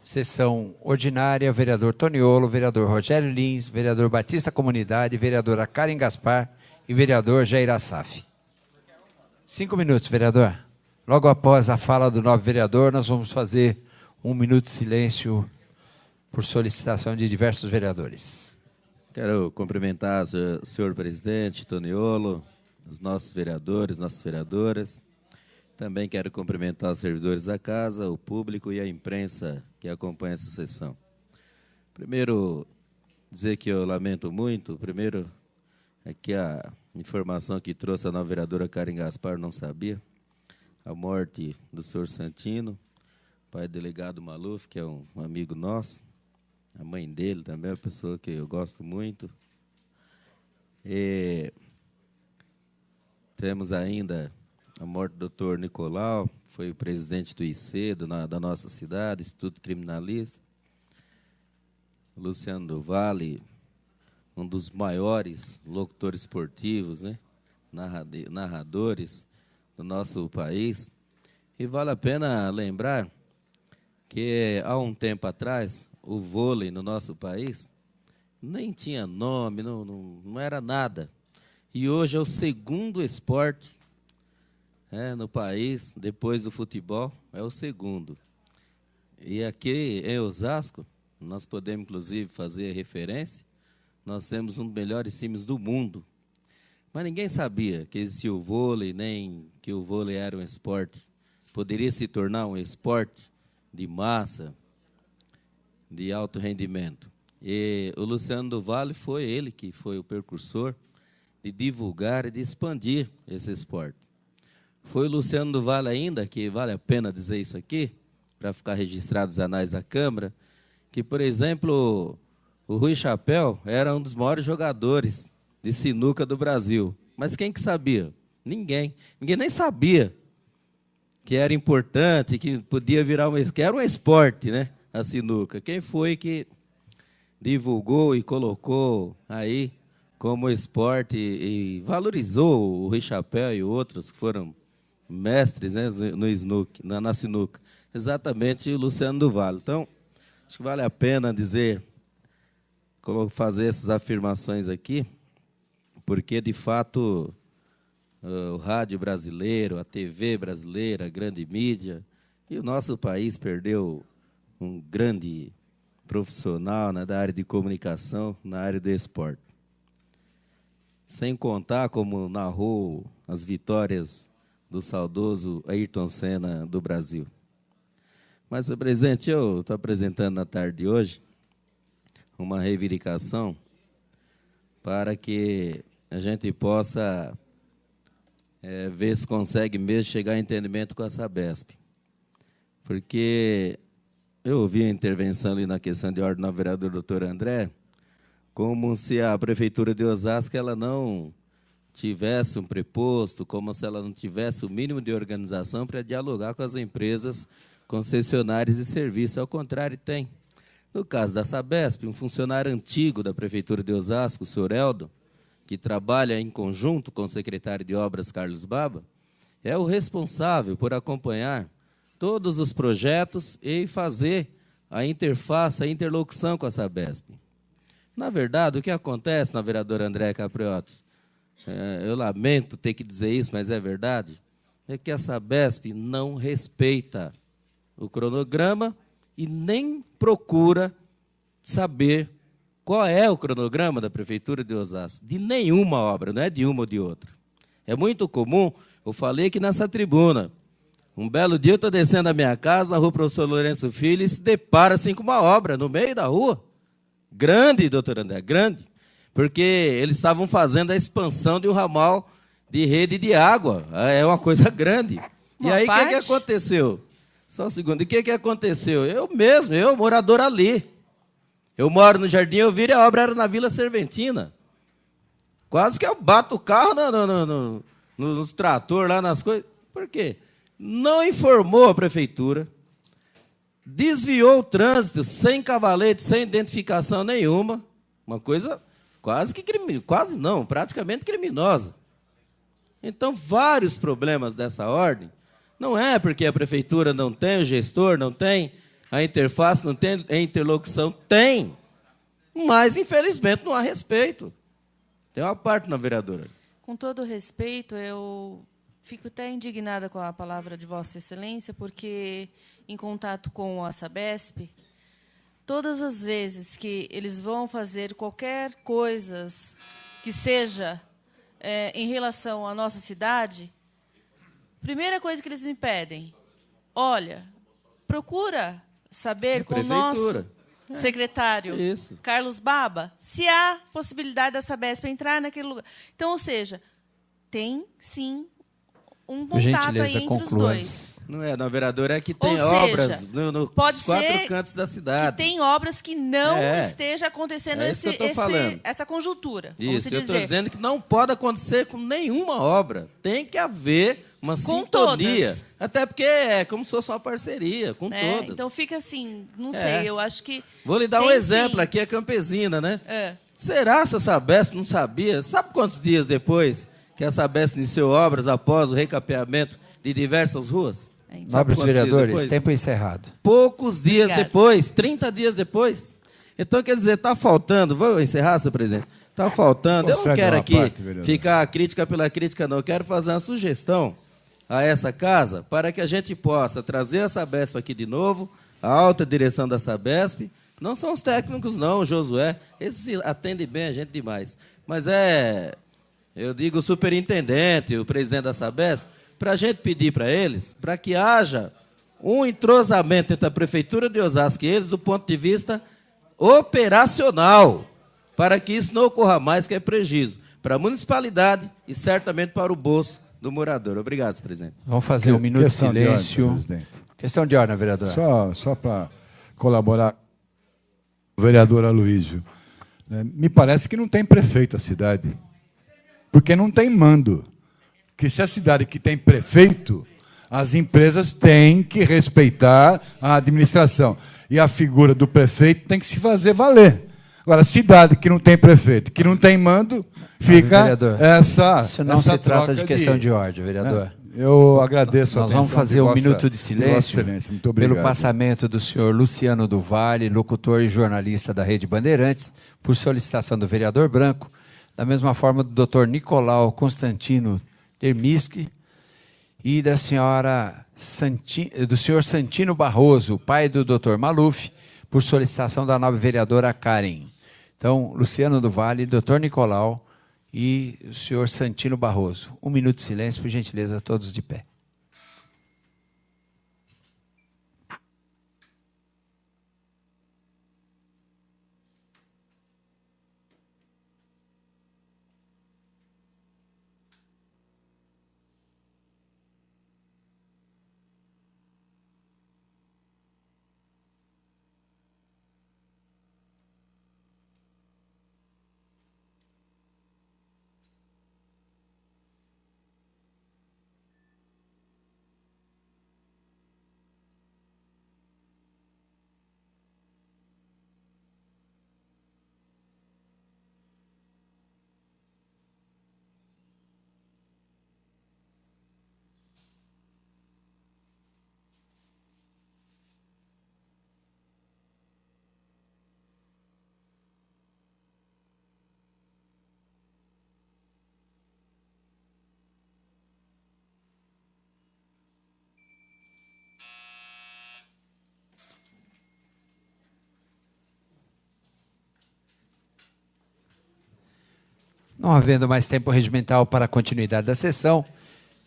sessão ordinária, vereador Toniolo, vereador Rogério Lins, vereador Batista Comunidade, vereadora Karen Gaspar e vereador Jair Assaf. 5 minutos, vereador. Logo após a fala do nobre vereador, nós vamos fazer 1 minuto de silêncio por solicitação de diversos vereadores. Quero cumprimentar o senhor presidente Toniolo, os nossos vereadores, nossas vereadoras. Também quero cumprimentar os servidores da casa, o público e a imprensa que acompanha essa sessão. Primeiro, dizer que eu lamento muito. Primeiro, é que a informação que trouxe a nova vereadora Karen Gaspar não sabia. A morte do senhor Santino, pai do delegado Maluf, que é um amigo nosso. A mãe dele também é uma pessoa que eu gosto muito. E temos ainda a morte do doutor Nicolau, foi o presidente do IC, da nossa cidade, Instituto Criminalista. Luciano do Vale, um dos maiores locutores esportivos, né? Narradores do nosso país. E vale a pena lembrar que, há um tempo atrás, o vôlei no nosso país nem tinha nome, não era nada. E hoje é o segundo esporte no país, depois do futebol, é o segundo. E aqui em Osasco, nós podemos, inclusive, fazer referência, nós temos um dos melhores times do mundo. Mas ninguém sabia que existia o vôlei, nem que o vôlei era um esporte. Poderia se tornar um esporte de massa, de alto rendimento. E o Luciano do Vale foi ele que foi o precursor de divulgar e de expandir esse esporte. Foi o Luciano do Vale ainda, que vale a pena dizer isso aqui, para ficar registrado nos anais da Câmara, que, por exemplo, o Rui Chapéu era um dos maiores jogadores de sinuca do Brasil. Mas quem que sabia? Ninguém. Ninguém nem sabia que era importante, que podia virar que era um esporte, né? A sinuca. Quem foi que divulgou e colocou aí como esporte e valorizou o Rui Chapéu e outros que foram mestres, né, no snooker, na sinuca. Exatamente o Luciano do Vale. Então, acho que vale a pena dizer, fazer essas afirmações aqui, porque, de fato, o rádio brasileiro, a TV brasileira, a grande mídia, e o nosso país perdeu um grande profissional, né, da área de comunicação, na área do esporte. Sem contar como narrou as vitórias do saudoso Ayrton Senna do Brasil. Mas, senhor presidente, eu estou apresentando na tarde de hoje uma reivindicação para que a gente possa ver se consegue mesmo chegar a entendimento com a Sabesp. Porque eu ouvi a intervenção ali na questão de ordem do vereador doutor André, como se a Prefeitura de Osasco ela não tivesse um preposto, como se ela não tivesse o mínimo de organização para dialogar com as empresas concessionárias de serviço. Ao contrário, tem. No caso da Sabesp, um funcionário antigo da Prefeitura de Osasco, o senhor Eldo, que trabalha em conjunto com o secretário de Obras, Carlos Baba, é o responsável por acompanhar todos os projetos e fazer a interface, a interlocução com a Sabesp. Na verdade, o que acontece, na vereadora André Capriotti, eu lamento ter que dizer isso, mas é verdade, é que a Sabesp não respeita o cronograma e nem procura saber qual é o cronograma da Prefeitura de Osasco, de nenhuma obra, não é de uma ou de outra. É muito comum, eu falei aqui nessa tribuna, um belo dia eu estou descendo a minha casa, na rua Professor Lourenço Filho, e se depara assim com uma obra no meio da rua. Grande, doutor André, grande. Porque eles estavam fazendo a expansão de um ramal de rede de água. É uma coisa grande. E aí, o que aconteceu? Só um segundo. E o que aconteceu? Eu mesmo, morador ali. Eu moro no Jardim Elvira e a obra era na Vila Serventina. Quase que eu bato o carro no trator, lá nas coisas. Por quê? Não informou a Prefeitura, desviou o trânsito sem cavalete, sem identificação nenhuma. Uma coisa quase que criminosa, quase não, praticamente criminosa. Então, vários problemas dessa ordem. Não é porque a Prefeitura não tem o gestor, não tem a interface, não tem a interlocução. Tem, mas, infelizmente, não há respeito. Tem uma parte na vereadora. Com todo respeito, eu fico até indignada com a palavra de Vossa Excelência, porque, em contato com a Sabesp, todas as vezes que eles vão fazer qualquer coisa que seja em relação à nossa cidade, primeira coisa que eles me pedem, olha, procura saber com o nosso secretário Carlos Baba se há possibilidade da Sabesp entrar naquele lugar. Então, ou seja, tem, sim, um contato aí entre os dois. Não é, na vereadora é que tem obras nos quatro cantos da cidade. Que tem obras que não esteja acontecendo essa conjuntura. Isso, eu estou dizendo que não pode acontecer com nenhuma obra. Tem que haver uma sintonia. Todas. Até porque é como se fosse uma parceria com todas. Então fica assim, não sei, eu acho que... Vou lhe dar um exemplo, aqui é Campesina, né? Será que a Sabesp não sabia? Sabe quantos dias depois que a Sabesp iniciou obras após o recapeamento de diversas ruas? Nobres vereadores, tempo encerrado. Poucos dias depois, 30 dias depois. Então, quer dizer, está faltando, vou encerrar, senhor presidente, está faltando, eu não quero aqui ficar crítica pela crítica, não, eu quero fazer uma sugestão a essa casa para que a gente possa trazer a Sabesp aqui de novo, a alta direção da Sabesp, não são os técnicos não, o Josué, esses atendem bem a gente demais, mas eu digo o superintendente, o presidente da Sabesp, para a gente pedir para eles, para que haja um entrosamento entre a Prefeitura de Osasco e eles do ponto de vista operacional, para que isso não ocorra mais, que é prejuízo para a municipalidade e certamente para o bolso do morador. Obrigado, senhor presidente. Vamos fazer um minuto de silêncio. Questão de ordem, vereadora. Só para colaborar, vereador Aloysio, me parece que não tem prefeito a cidade, porque não tem mando. Que se a cidade que tem prefeito, as empresas têm que respeitar a administração. E a figura do prefeito tem que se fazer valer. Agora, cidade que não tem prefeito, que não tem mando, fica vereador, essa. isso não se trata de questão de ordem, vereador. Eu agradeço a Nós vamos fazer um minuto de silêncio Muito obrigado. pelo passamento do senhor Luciano do Vale, locutor e jornalista da Rede Bandeirantes, por solicitação do vereador Branco, da mesma forma do Dr. Nicolau Constantino Dermischi e da senhora do senhor Santino Barroso, pai do Dr. Maluf, por solicitação da nobre vereadora Karen. Então, Luciano do Vale, Dr. Nicolau e o senhor Santino Barroso. Um minuto de silêncio, por gentileza, todos de pé. Não havendo mais tempo regimental para a continuidade da sessão,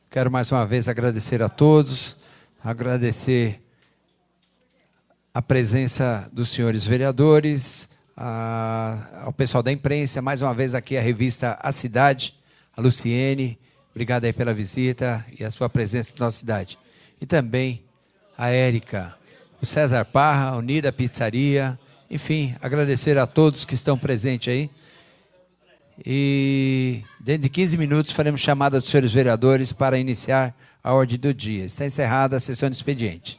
quero mais uma vez agradecer a todos, agradecer a presença dos senhores vereadores, ao pessoal da imprensa, mais uma vez aqui a revista A Cidade, a Luciene, obrigado aí pela visita e a sua presença na nossa cidade. E também a Érica, o César Parra, a Unida Pizzaria, enfim, agradecer a todos que estão presentes aí. E dentro de 15 minutos faremos chamada dos senhores vereadores para iniciar a ordem do dia. Está encerrada a sessão de expediente.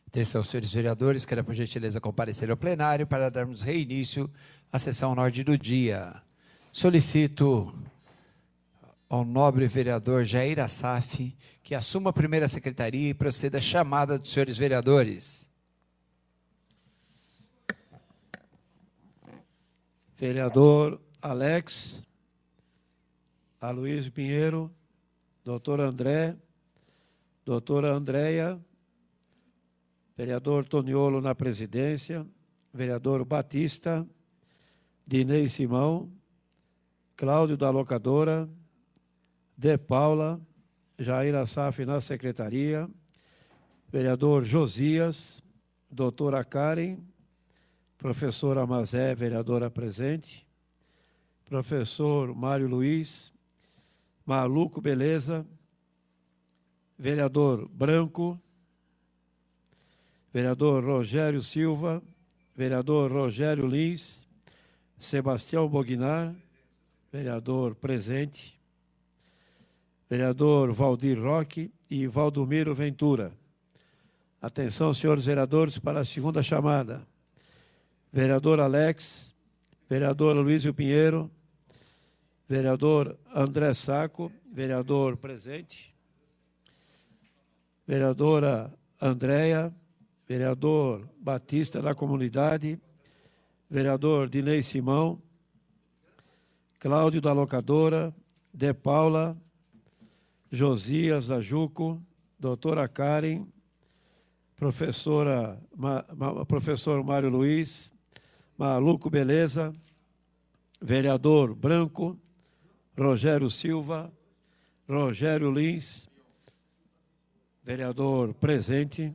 Atenção, senhores vereadores, quero por gentileza comparecer ao plenário para darmos reinício à sessão na ordem do dia. Solicito ao nobre vereador Jair Assaf que assuma a primeira secretaria e proceda à chamada dos senhores vereadores. Vereador Alex, Aloysio Pinheiro, doutor André, doutora Andréia, vereador Toniolo na presidência, vereador Batista, Dinei Simão, Cláudio da Locadora, De Paula, Jair Assaf na secretaria, vereador Josias, doutora Karen, professora Mazé, vereadora presente, professor Mário Luiz, Maluco Beleza, vereador Branco, vereador Rogério Silva, vereador Rogério Lins, Sebastião Bognar, vereador presente, vereador Valdir Roque e Valdomiro Ventura. Atenção, senhores vereadores, para a segunda chamada. Vereador Alex, vereador Aloysio Pinheiro, vereador André Saco, vereador presente, vereadora Andréia, vereador Batista da Comunidade, vereador Dinei Simão, Cláudio da Locadora, De Paula, Josias da Juco, doutora Karen, professor Mário Luiz, Maluco Beleza, vereador Branco, Rogério Silva, Rogério Lins, vereador presente,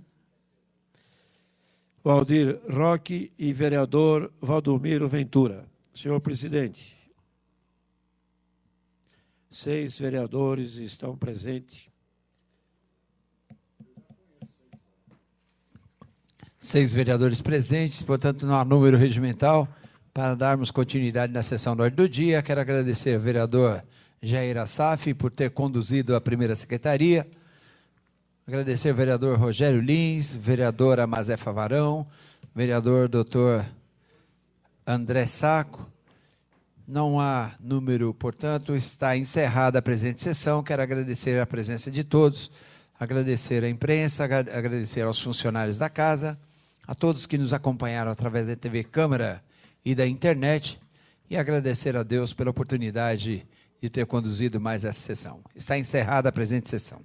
Valdir Roque e vereador Valdomiro Ventura. Senhor presidente, 6 vereadores estão presentes. 6 vereadores presentes, portanto, não há número regimental para darmos continuidade na sessão da ordem do dia. Quero agradecer ao vereador Jair Assaf por ter conduzido a primeira secretaria. Agradecer ao vereador Rogério Lins, vereadora Mazé Favarão, vereador doutor André Saco. Não há número, portanto, está encerrada a presente sessão. Quero agradecer a presença de todos, agradecer à imprensa, agradecer aos funcionários da casa, a todos que nos acompanharam através da TV Câmara e da internet, e agradecer a Deus pela oportunidade de ter conduzido mais essa sessão. Está encerrada a presente sessão.